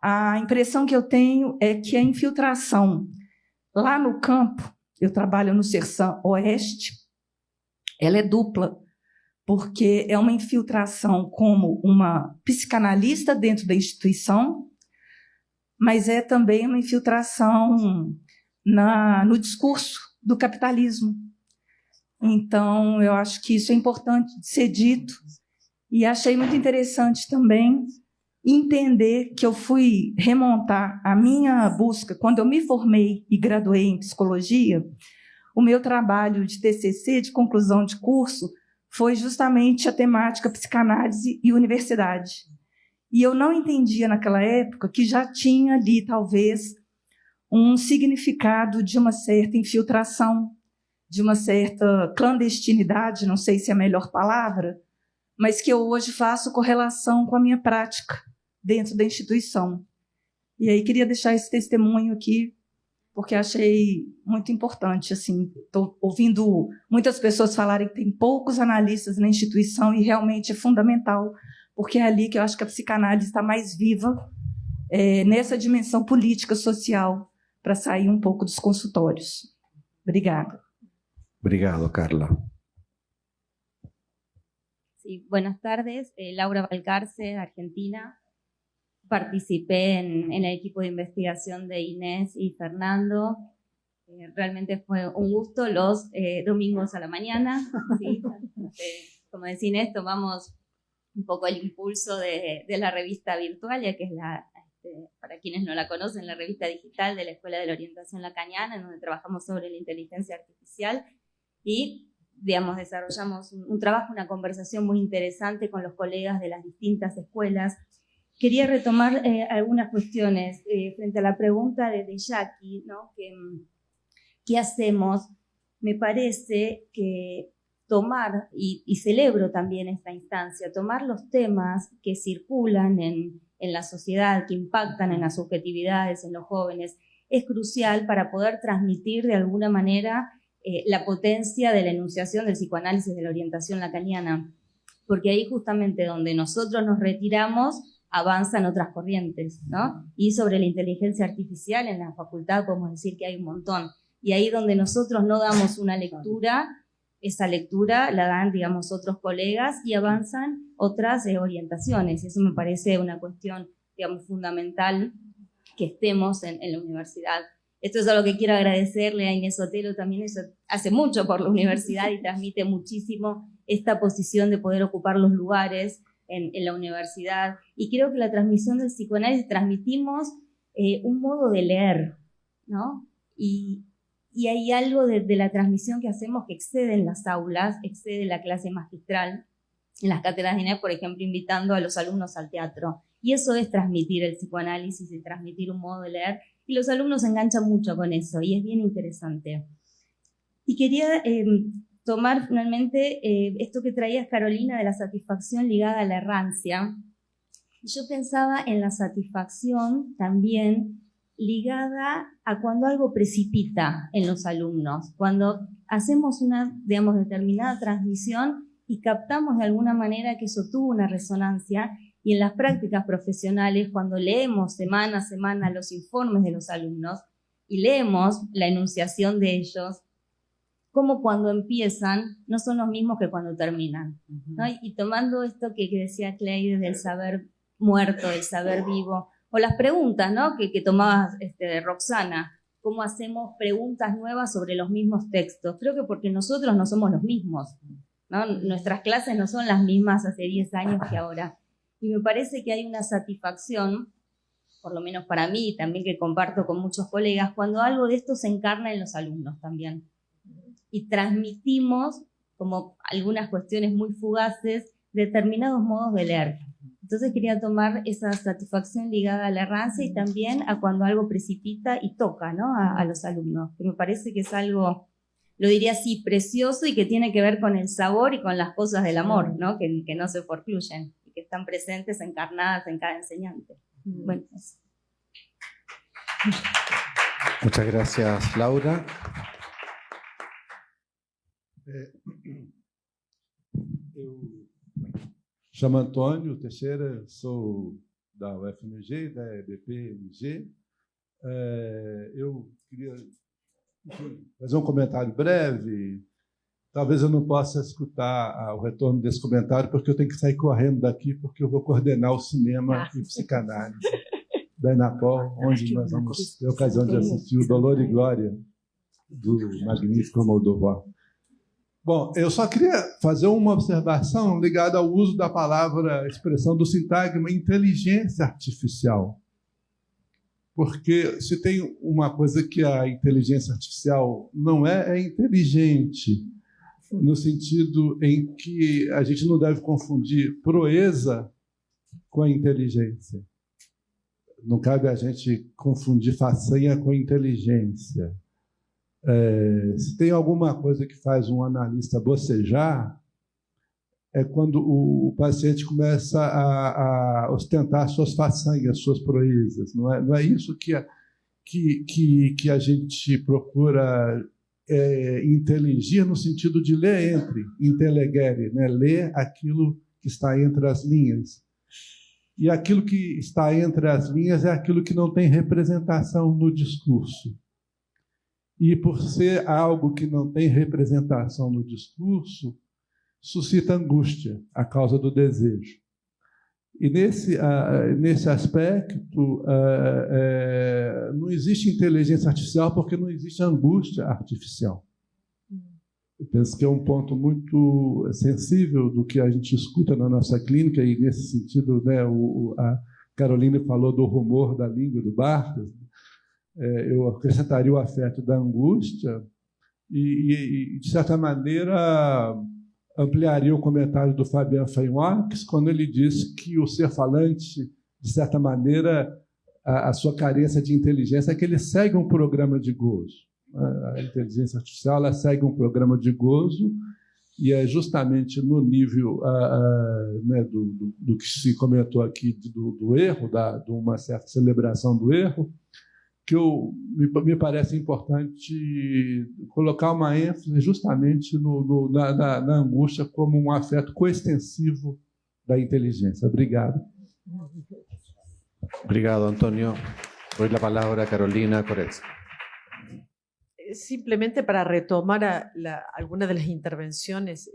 a impressão que eu tenho é que a infiltração lá no campo, eu trabalho no Serção Oeste, ela é dupla, porque é uma infiltração como uma psicanalista dentro da instituição, mas é também uma infiltração no discurso do capitalismo. Então, eu acho que isso é importante de ser dito, E achei muito interessante também entender que eu fui remontar a minha busca. Quando eu me formei e graduei em psicologia, o meu trabalho de TCC, de conclusão de curso, foi justamente a temática psicanálise e universidade. E eu não entendia naquela época que já tinha ali, talvez, um significado de uma certa infiltração, de uma certa clandestinidade, não sei se é a melhor palavra, mas que eu hoje faço correlação com a minha prática dentro da instituição. E aí queria deixar esse testemunho aqui, porque achei muito importante. Estou ouvindo muitas pessoas falarem que tem poucos analistas na instituição e realmente é fundamental, porque é ali que eu acho que a psicanálise está mais viva, nessa dimensão política, social, para sair um pouco dos consultórios. Obrigada. Obrigado, Carla. Sí, buenas tardes. Laura Valcarce, Argentina. Participé en el equipo de investigación de Inés y Fernando. Realmente fue un gusto los domingos a la mañana. ¿Sí? Como decía Inés, tomamos un poco el impulso de la revista virtual, ya que es para quienes no la conocen, la revista digital de la Escuela de la Orientación Lacaniana, en donde trabajamos sobre la inteligencia artificial y, digamos, desarrollamos un trabajo, una conversación muy interesante con los colegas de las distintas escuelas. Quería retomar algunas cuestiones frente a la pregunta de Jackie, ¿no? ¿Qué hacemos? Me parece que tomar, y celebro también esta instancia, tomar los temas que circulan en la sociedad, que impactan en las subjetividades, en los jóvenes, es crucial para poder transmitir de alguna manera la potencia de la enunciación del psicoanálisis de la orientación lacaniana, porque ahí justamente donde nosotros nos retiramos avanzan otras corrientes, ¿no? Y sobre la inteligencia artificial en la facultad podemos decir que hay un montón, y ahí donde nosotros no damos una lectura, esa lectura la dan, digamos, otros colegas y avanzan otras orientaciones. Eso me parece una cuestión, digamos, fundamental que estemos en la universidad. Esto es algo que quiero agradecerle a Inés Sotelo, también ella hace mucho por la universidad y transmite muchísimo esta posición de poder ocupar los lugares en la universidad. Y creo que la transmisión del psicoanálisis transmitimos un modo de leer, ¿no? Y hay algo de la transmisión que hacemos que excede en las aulas, excede la clase magistral, en las cátedras de Inés, por ejemplo, invitando a los alumnos al teatro. Y eso es transmitir el psicoanálisis y transmitir un modo de leer. Y los alumnos se enganchan mucho con eso y es bien interesante. Y quería tomar finalmente esto que traías, Carolina, de la satisfacción ligada a la errancia. Yo pensaba en la satisfacción también ligada a cuando algo precipita en los alumnos, cuando hacemos una, digamos, determinada transmisión y captamos de alguna manera que eso tuvo una resonancia, y en las prácticas profesionales, cuando leemos semana a semana los informes de los alumnos y leemos la enunciación de ellos, como cuando empiezan no son los mismos que cuando terminan, ¿no? Y tomando esto que decía Clay del saber muerto, del saber vivo, o las preguntas, ¿no? que tomaba Roxana, cómo hacemos preguntas nuevas sobre los mismos textos. Creo que porque nosotros no somos los mismos, ¿no? Nuestras clases no son las mismas hace 10 años que ahora. Y me parece que hay una satisfacción, por lo menos para mí, también que comparto con muchos colegas, cuando algo de esto se encarna en los alumnos también. Y transmitimos, como algunas cuestiones muy fugaces, determinados modos de leer. Entonces quería tomar esa satisfacción ligada a la errancia y también a cuando algo precipita y toca, ¿no? a los alumnos, que me parece que es algo, lo diría así, precioso y que tiene que ver con el sabor y con las cosas del amor, ¿no? Que no se forcluyen y que están presentes, encarnadas en cada enseñante. Bueno, eso. Muchas gracias, Laura. Chamo Antônio Teixeira, sou da UFMG, da EBP-MG. Eu queria fazer um comentário breve. Talvez eu não possa escutar o retorno desse comentário, porque eu tenho que sair correndo daqui, porque eu vou coordenar o cinema e psicanálise da Enapol, onde nós vamos ter a ocasião de assistir o Dolor e Glória, do magnífico Almodóvar. Bom, eu só queria fazer uma observação ligada ao uso da palavra, expressão do sintagma inteligência artificial. Porque se tem uma coisa que a inteligência artificial não é inteligente, no sentido em que a gente não deve confundir proeza com a inteligência. Não cabe a gente confundir façanha com inteligência. Se tem alguma coisa que faz um analista bocejar, é quando o paciente começa a ostentar suas façanhas, suas proezas. Não é isso que a gente procura inteligir no sentido de ler entre, intelegere, né? Ler aquilo que está entre as linhas. E aquilo que está entre as linhas é aquilo que não tem representação no discurso. E por ser algo que não tem representação no discurso, suscita angústia, a causa do desejo. E nesse aspecto, não existe inteligência artificial porque não existe angústia artificial. Eu penso que é um ponto muito sensível do que a gente escuta na nossa clínica, e nesse sentido, né, a Carolina falou do rumor da língua do Barthes, eu acrescentaria o afeto da angústia e de certa maneira, ampliaria o comentário do Fabian Feinwax, quando ele diz que o ser falante, de certa maneira, a sua carência de inteligência é que ele segue um programa de gozo. A inteligência artificial ela segue um programa de gozo e é justamente no nível né, do que se comentou aqui do erro, de uma certa celebração do erro, que me parece importante colocar uma ênfase justamente na angústia como um afeto coextensivo da inteligência. Obrigado. Obrigado, Antonio. Doy la palabra a Carolina Corez. Simplemente para retomar algunas de las intervenciones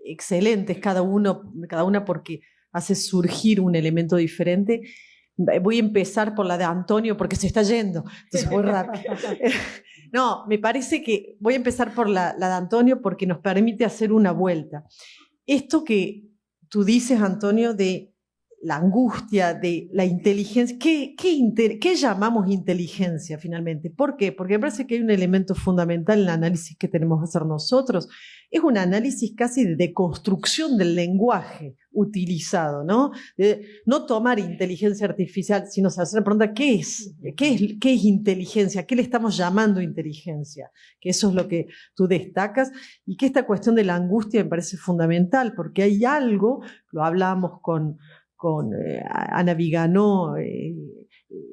excelentes, cada una porque hace surgir un elemento diferente. Voy a empezar por la de Antonio porque se está yendo, entonces voy rápido. No, me parece que voy a empezar por la de Antonio porque nos permite hacer una vuelta. Esto que tú dices, Antonio, de la angustia, de la inteligencia, ¿qué llamamos inteligencia finalmente? ¿Por qué? Porque me parece que hay un elemento fundamental en el análisis que tenemos que hacer nosotros. Es un análisis casi de deconstrucción del lenguaje utilizado, ¿no? No tomar inteligencia artificial, sino hacer la pregunta, ¿qué es inteligencia? ¿Qué le estamos llamando inteligencia? Que eso es lo que tú destacas y que esta cuestión de la angustia me parece fundamental porque hay algo, lo hablábamos con Ana Viganó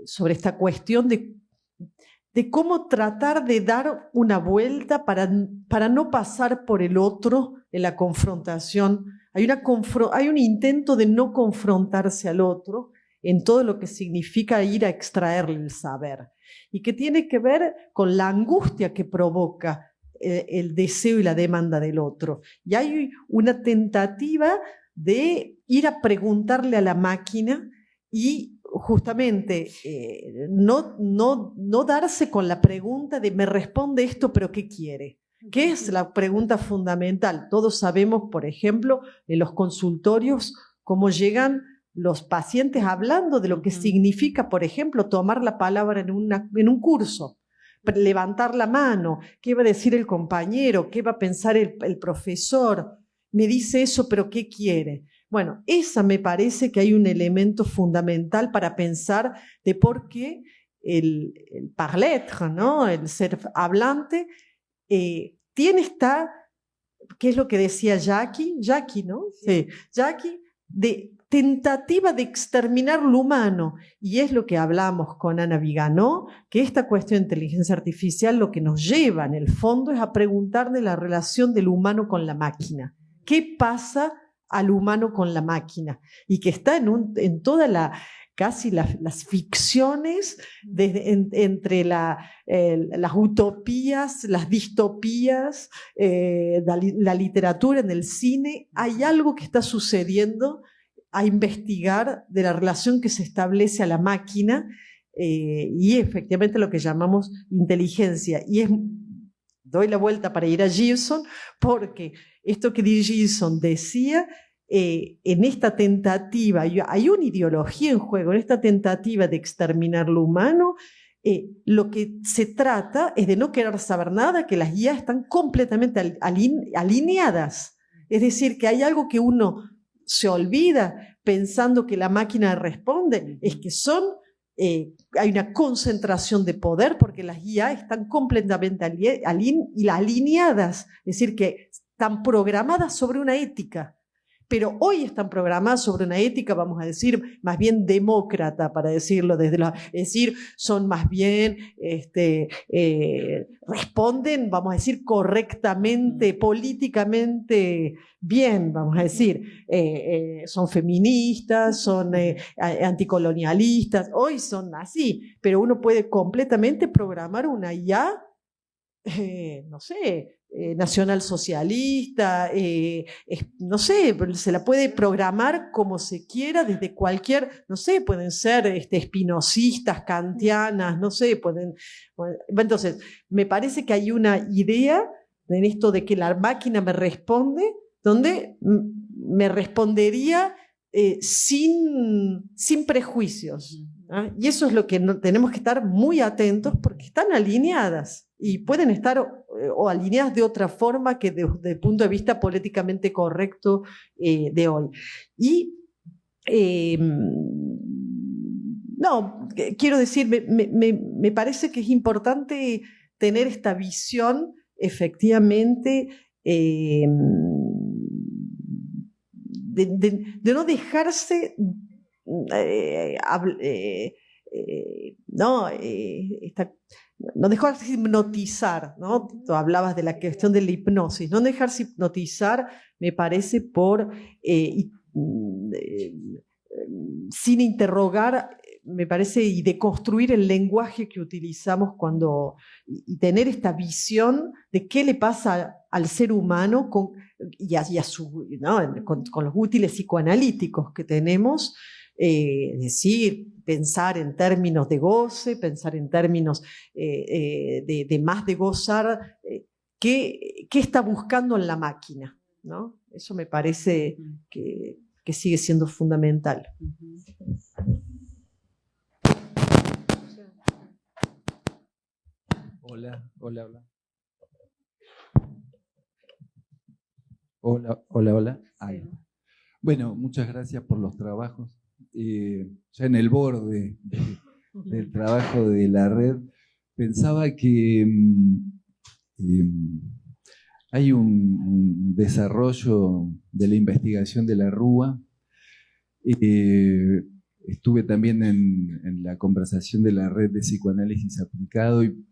sobre esta cuestión de cómo tratar de dar una vuelta para no pasar por el otro en la confrontación. Hay un intento de no confrontarse al otro en todo lo que significa ir a extraerle el saber y que tiene que ver con la angustia que provoca el deseo y la demanda del otro. Y hay una tentativa de ir a preguntarle a la máquina y justamente no darse con la pregunta de me responde esto, pero ¿qué quiere? ¿Qué es la pregunta fundamental? Todos sabemos, por ejemplo, en los consultorios, cómo llegan los pacientes hablando de lo que significa, por ejemplo, tomar la palabra en un curso, levantar la mano, qué va a decir el compañero, qué va a pensar el profesor. Me dice eso, pero ¿qué quiere? Bueno, esa me parece que hay un elemento fundamental para pensar de por qué el parler, ¿no? El ser hablante, tiene ¿qué es lo que decía Jackie, ¿no? Sí. Jackie, de tentativa de exterminar lo humano. Y es lo que hablamos con Ana Viganó, que esta cuestión de inteligencia artificial lo que nos lleva en el fondo es a preguntar de la relación del humano con la máquina. ¿Qué pasa al humano con la máquina? Y que está en toda casi las ficciones entre las utopías, las distopías, la literatura, en el cine. Hay algo que está sucediendo a investigar de la relación que se establece a la máquina y efectivamente lo que llamamos inteligencia. Y es doy la vuelta para ir a Gibson, porque esto que Gibson decía, en esta tentativa, hay una ideología en juego, en esta tentativa de exterminar lo humano, lo que se trata es de no querer saber nada, que las guías están completamente alineadas. Es decir, que hay algo que uno se olvida pensando que la máquina responde, es que hay una concentración de poder porque las IA están completamente alineadas, es decir, que están programadas sobre una ética. Pero hoy están programadas sobre una ética, vamos a decir, más bien demócrata, para decirlo es decir, son más bien, responden, vamos a decir, correctamente, políticamente bien, vamos a decir, son feministas, son anticolonialistas, hoy son así, pero uno puede completamente programar una IA, no sé, nacionalsocialista, no sé, se la puede programar como se quiera desde cualquier, no sé, pueden ser espinosistas, kantianas, no sé, entonces, me parece que hay una idea en esto de que la máquina me responde, donde me respondería sin prejuicios. ¿Ah? Y eso es lo que tenemos que estar muy atentos porque están alineadas y pueden estar o alineadas de otra forma que desde el punto de vista políticamente correcto de hoy. Y no, quiero decir, me parece que es importante tener esta visión efectivamente de no dejarse no dejarse hipnotizar, ¿no? Tú hablabas de la cuestión de la hipnosis, no dejarse hipnotizar, me parece, sin interrogar, me parece, y de construir el lenguaje que utilizamos y tener esta visión de qué le pasa al ser humano con los útiles psicoanalíticos que tenemos. Es decir, pensar en términos de goce, pensar en términos de más de gozar, ¿qué está buscando en la máquina? ¿No? Eso me parece que sigue siendo fundamental. Hola. Hola. Bueno, muchas gracias por los trabajos. Ya en el borde del trabajo de la red, pensaba que hay un desarrollo de la investigación de la Rúa. Estuve también en la conversación de la red de psicoanálisis aplicado y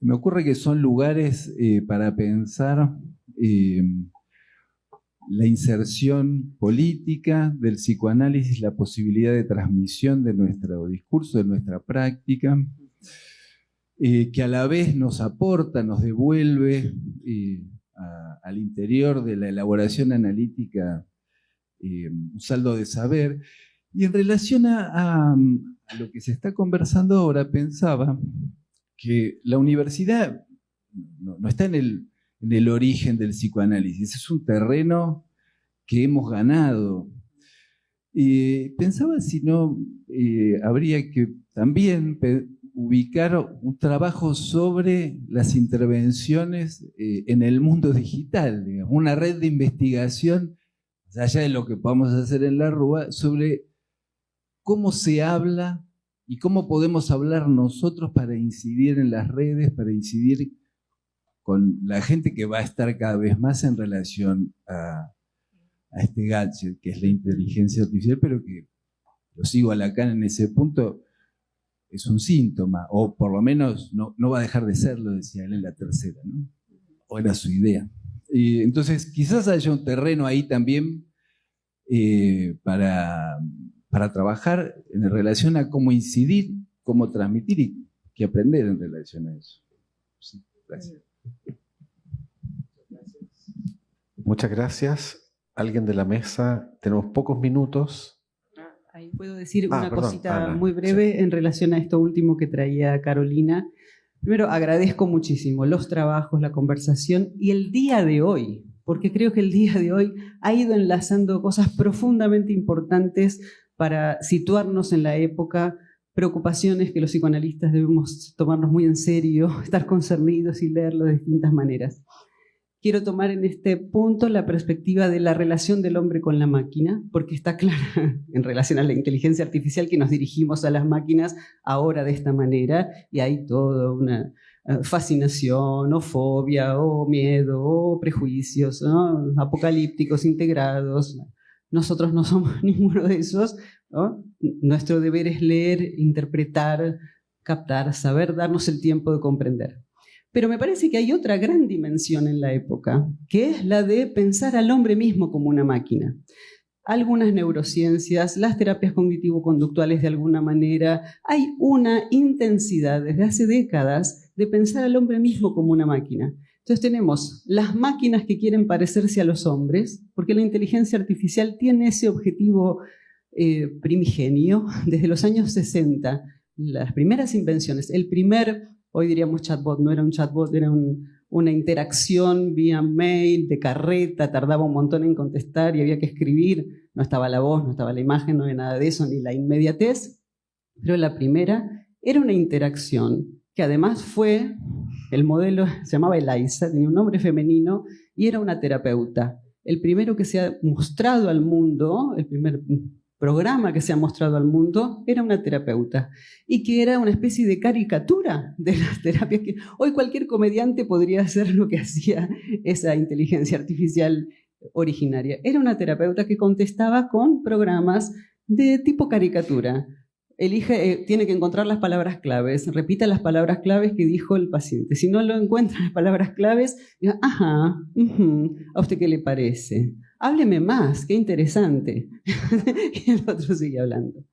me ocurre que son lugares para pensar la inserción política del psicoanálisis, la posibilidad de transmisión de nuestro discurso, de nuestra práctica, que a la vez nos aporta, nos devuelve al interior de la elaboración analítica un saldo de saber. Y en relación a lo que se está conversando ahora, pensaba que la universidad no está en el origen del psicoanálisis, es un terreno que hemos ganado. Pensaba si no habría que también ubicar un trabajo sobre las intervenciones en el mundo digital, digamos, una red de investigación, más allá de lo que podamos hacer en la Rúa, sobre cómo se habla y cómo podemos hablar nosotros para incidir en las redes, para incidir con la gente que va a estar cada vez más en relación a este gadget que es la inteligencia artificial, pero que, lo sigo a Lacan en ese punto, es un síntoma, o por lo menos no va a dejar de serlo, decía él en la tercera, ¿no? O era su idea. Entonces, quizás haya un terreno ahí también para trabajar en relación a cómo incidir, cómo transmitir y qué aprender en relación a eso. Sí, gracias. Muchas gracias. ¿Alguien de la mesa? Tenemos pocos minutos. Ahí puedo decir una perdón, cosita Ana, muy breve sí. en relación a esto último que traía Carolina. Primero, agradezco muchísimo los trabajos, la conversación y el día de hoy, porque creo que el día de hoy ha ido enlazando cosas profundamente importantes para situarnos en la época, preocupaciones que los psicoanalistas debemos tomarnos muy en serio, estar concernidos y leerlo de distintas maneras. Quiero tomar en este punto la perspectiva de la relación del hombre con la máquina, porque está clara en relación a la inteligencia artificial que nos dirigimos a las máquinas ahora de esta manera, y hay toda una fascinación, o fobia, o miedo, o prejuicios, ¿no? Apocalípticos, integrados. Nosotros no somos ninguno de esos, ¿no? Nuestro deber es leer, interpretar, captar, saber, darnos el tiempo de comprender. Pero me parece que hay otra gran dimensión en la época, que es la de pensar al hombre mismo como una máquina. Algunas neurociencias, las terapias cognitivo-conductuales de alguna manera, hay una intensidad desde hace décadas de pensar al hombre mismo como una máquina. Entonces tenemos las máquinas que quieren parecerse a los hombres, porque la inteligencia artificial tiene ese objetivo primigenio desde los años 60, las primeras invenciones, el primer, hoy diríamos chatbot, no era un chatbot, era una interacción vía mail, de carreta, tardaba un montón en contestar y había que escribir, no estaba la voz, no estaba la imagen, no había nada de eso, ni la inmediatez, pero la primera era una interacción que además fue, el modelo se llamaba Eliza, tenía un nombre femenino y era una terapeuta. El primero que se ha mostrado al mundo, el primer programa que se ha mostrado al mundo, era una terapeuta y que era una especie de caricatura de las terapias que hoy cualquier comediante podría hacer lo que hacía esa inteligencia artificial originaria. Era una terapeuta que contestaba con programas de tipo caricatura. Tiene que encontrar las palabras claves, repita las palabras claves que dijo el paciente. Si no lo encuentra las palabras claves, diga, ajá, ¿a usted qué le parece? Hábleme más, qué interesante. Y el otro sigue hablando.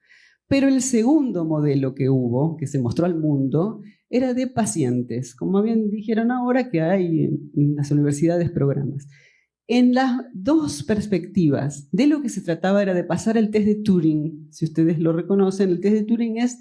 Pero el segundo modelo que hubo, que se mostró al mundo, era de pacientes, como bien dijeron ahora que hay en las universidades programas. En las dos perspectivas, de lo que se trataba era de pasar el test de Turing. Si ustedes lo reconocen, el test de Turing es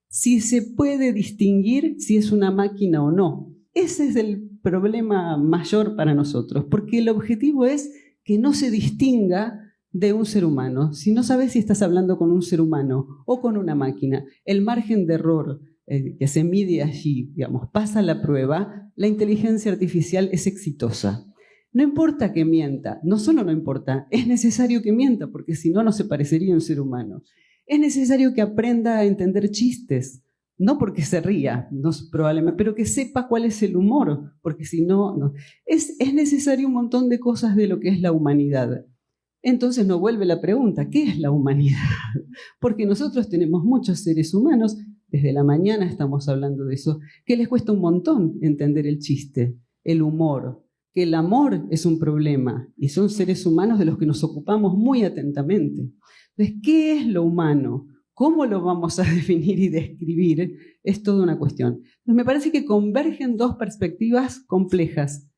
si se puede distinguir si es una máquina o no. Ese es el problema mayor para nosotros, porque el objetivo es que no se distinga de un ser humano. Si no sabes si estás hablando con un ser humano o con una máquina, el margen de error que se mide allí, digamos, pasa la prueba, la inteligencia artificial es exitosa. No importa que mienta, no solo no importa, es necesario que mienta, porque si no, no se parecería a un ser humano. Es necesario que aprenda a entender chistes, no porque se ría, no, probablemente, pero que sepa cuál es el humor, porque si no, no. Es necesario un montón de cosas de lo que es la humanidad. Entonces nos vuelve la pregunta, ¿qué es la humanidad? Porque nosotros tenemos muchos seres humanos, desde la mañana estamos hablando de eso, que les cuesta un montón entender el chiste, el humor, que el amor es un problema y son seres humanos de los que nos ocupamos muy atentamente. Entonces, ¿qué es lo humano? ¿Cómo lo vamos a definir y describir? Es toda una cuestión. Entonces, me parece que convergen dos perspectivas complejas.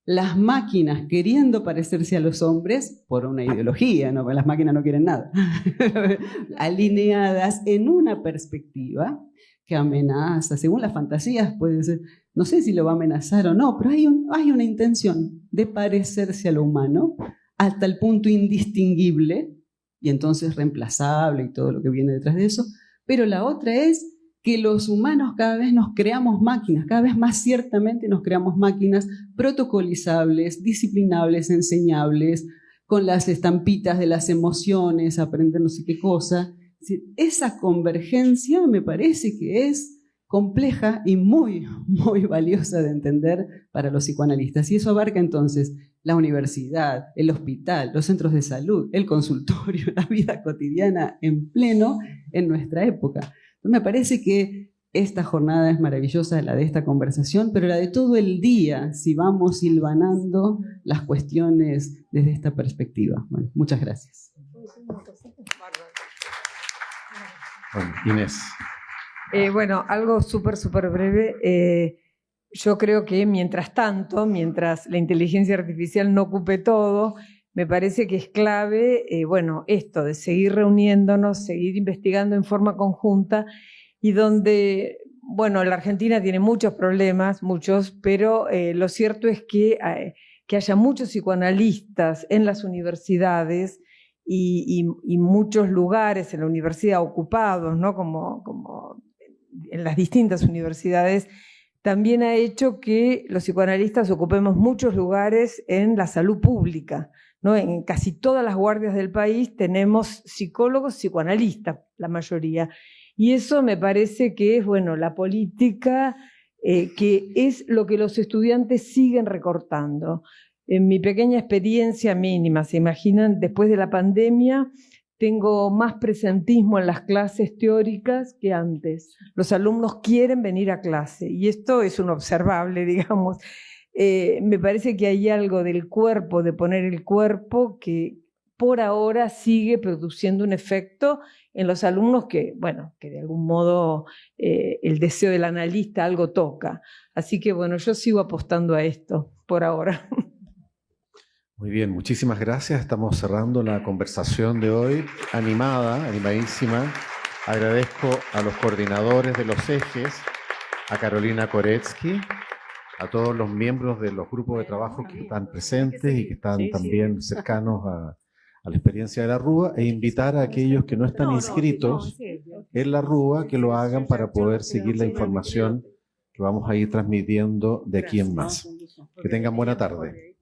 Las máquinas queriendo parecerse a los hombres por una ideología, ¿no? Porque las máquinas no quieren nada, alineadas en una perspectiva que amenaza, según las fantasías puede ser, no sé si lo va a amenazar o no, pero hay una intención de parecerse a lo humano hasta el punto indistinguible y entonces reemplazable y todo lo que viene detrás de eso, pero la otra es que los humanos cada vez nos creamos máquinas, cada vez más ciertamente nos creamos máquinas protocolizables, disciplinables, enseñables, con las estampitas de las emociones, aprender no sé qué cosa. Esa convergencia me parece que es compleja y muy, muy valiosa de entender para los psicoanalistas. Y eso abarca entonces la universidad, el hospital, los centros de salud, el consultorio, la vida cotidiana en pleno en nuestra época. Me parece que esta jornada es maravillosa, la de esta conversación, pero la de todo el día, si vamos hilvanando las cuestiones desde esta perspectiva. Bueno, muchas gracias. Bueno, Inés. Bueno, algo súper breve. Yo creo que mientras tanto, mientras la inteligencia artificial no ocupe todo, me parece que es clave, esto de seguir reuniéndonos, seguir investigando en forma conjunta y donde bueno, la Argentina tiene muchos problemas, pero lo cierto es que haya muchos psicoanalistas en las universidades y muchos lugares en la universidad ocupados, ¿no? Como en las distintas universidades, también ha hecho que los psicoanalistas ocupemos muchos lugares en la salud pública, ¿no? En casi todas las guardias del país tenemos psicólogos, psicoanalistas, la mayoría. Y eso me parece que es, bueno, la política, que es lo que los estudiantes siguen recortando. En mi pequeña experiencia mínima, se imaginan, después de la pandemia, tengo más presentismo en las clases teóricas que antes. Los alumnos quieren venir a clase y esto es un observable, digamos. Me parece que hay algo del cuerpo, de poner el cuerpo, que por ahora sigue produciendo un efecto en los alumnos que, bueno, que de algún modo el deseo del analista algo toca. Así que, bueno, yo sigo apostando a esto por ahora. Muy bien, muchísimas gracias. Estamos cerrando la conversación de hoy, animadísima. Agradezco a los coordinadores de los ejes, a Carolina Koretsky, a todos los miembros de los grupos de trabajo que están presentes y que están también cercanos a la experiencia de la Rúa, e invitar a aquellos que no están inscritos en la Rúa que lo hagan para poder seguir la información que vamos a ir transmitiendo de aquí en más. Que tengan buena tarde.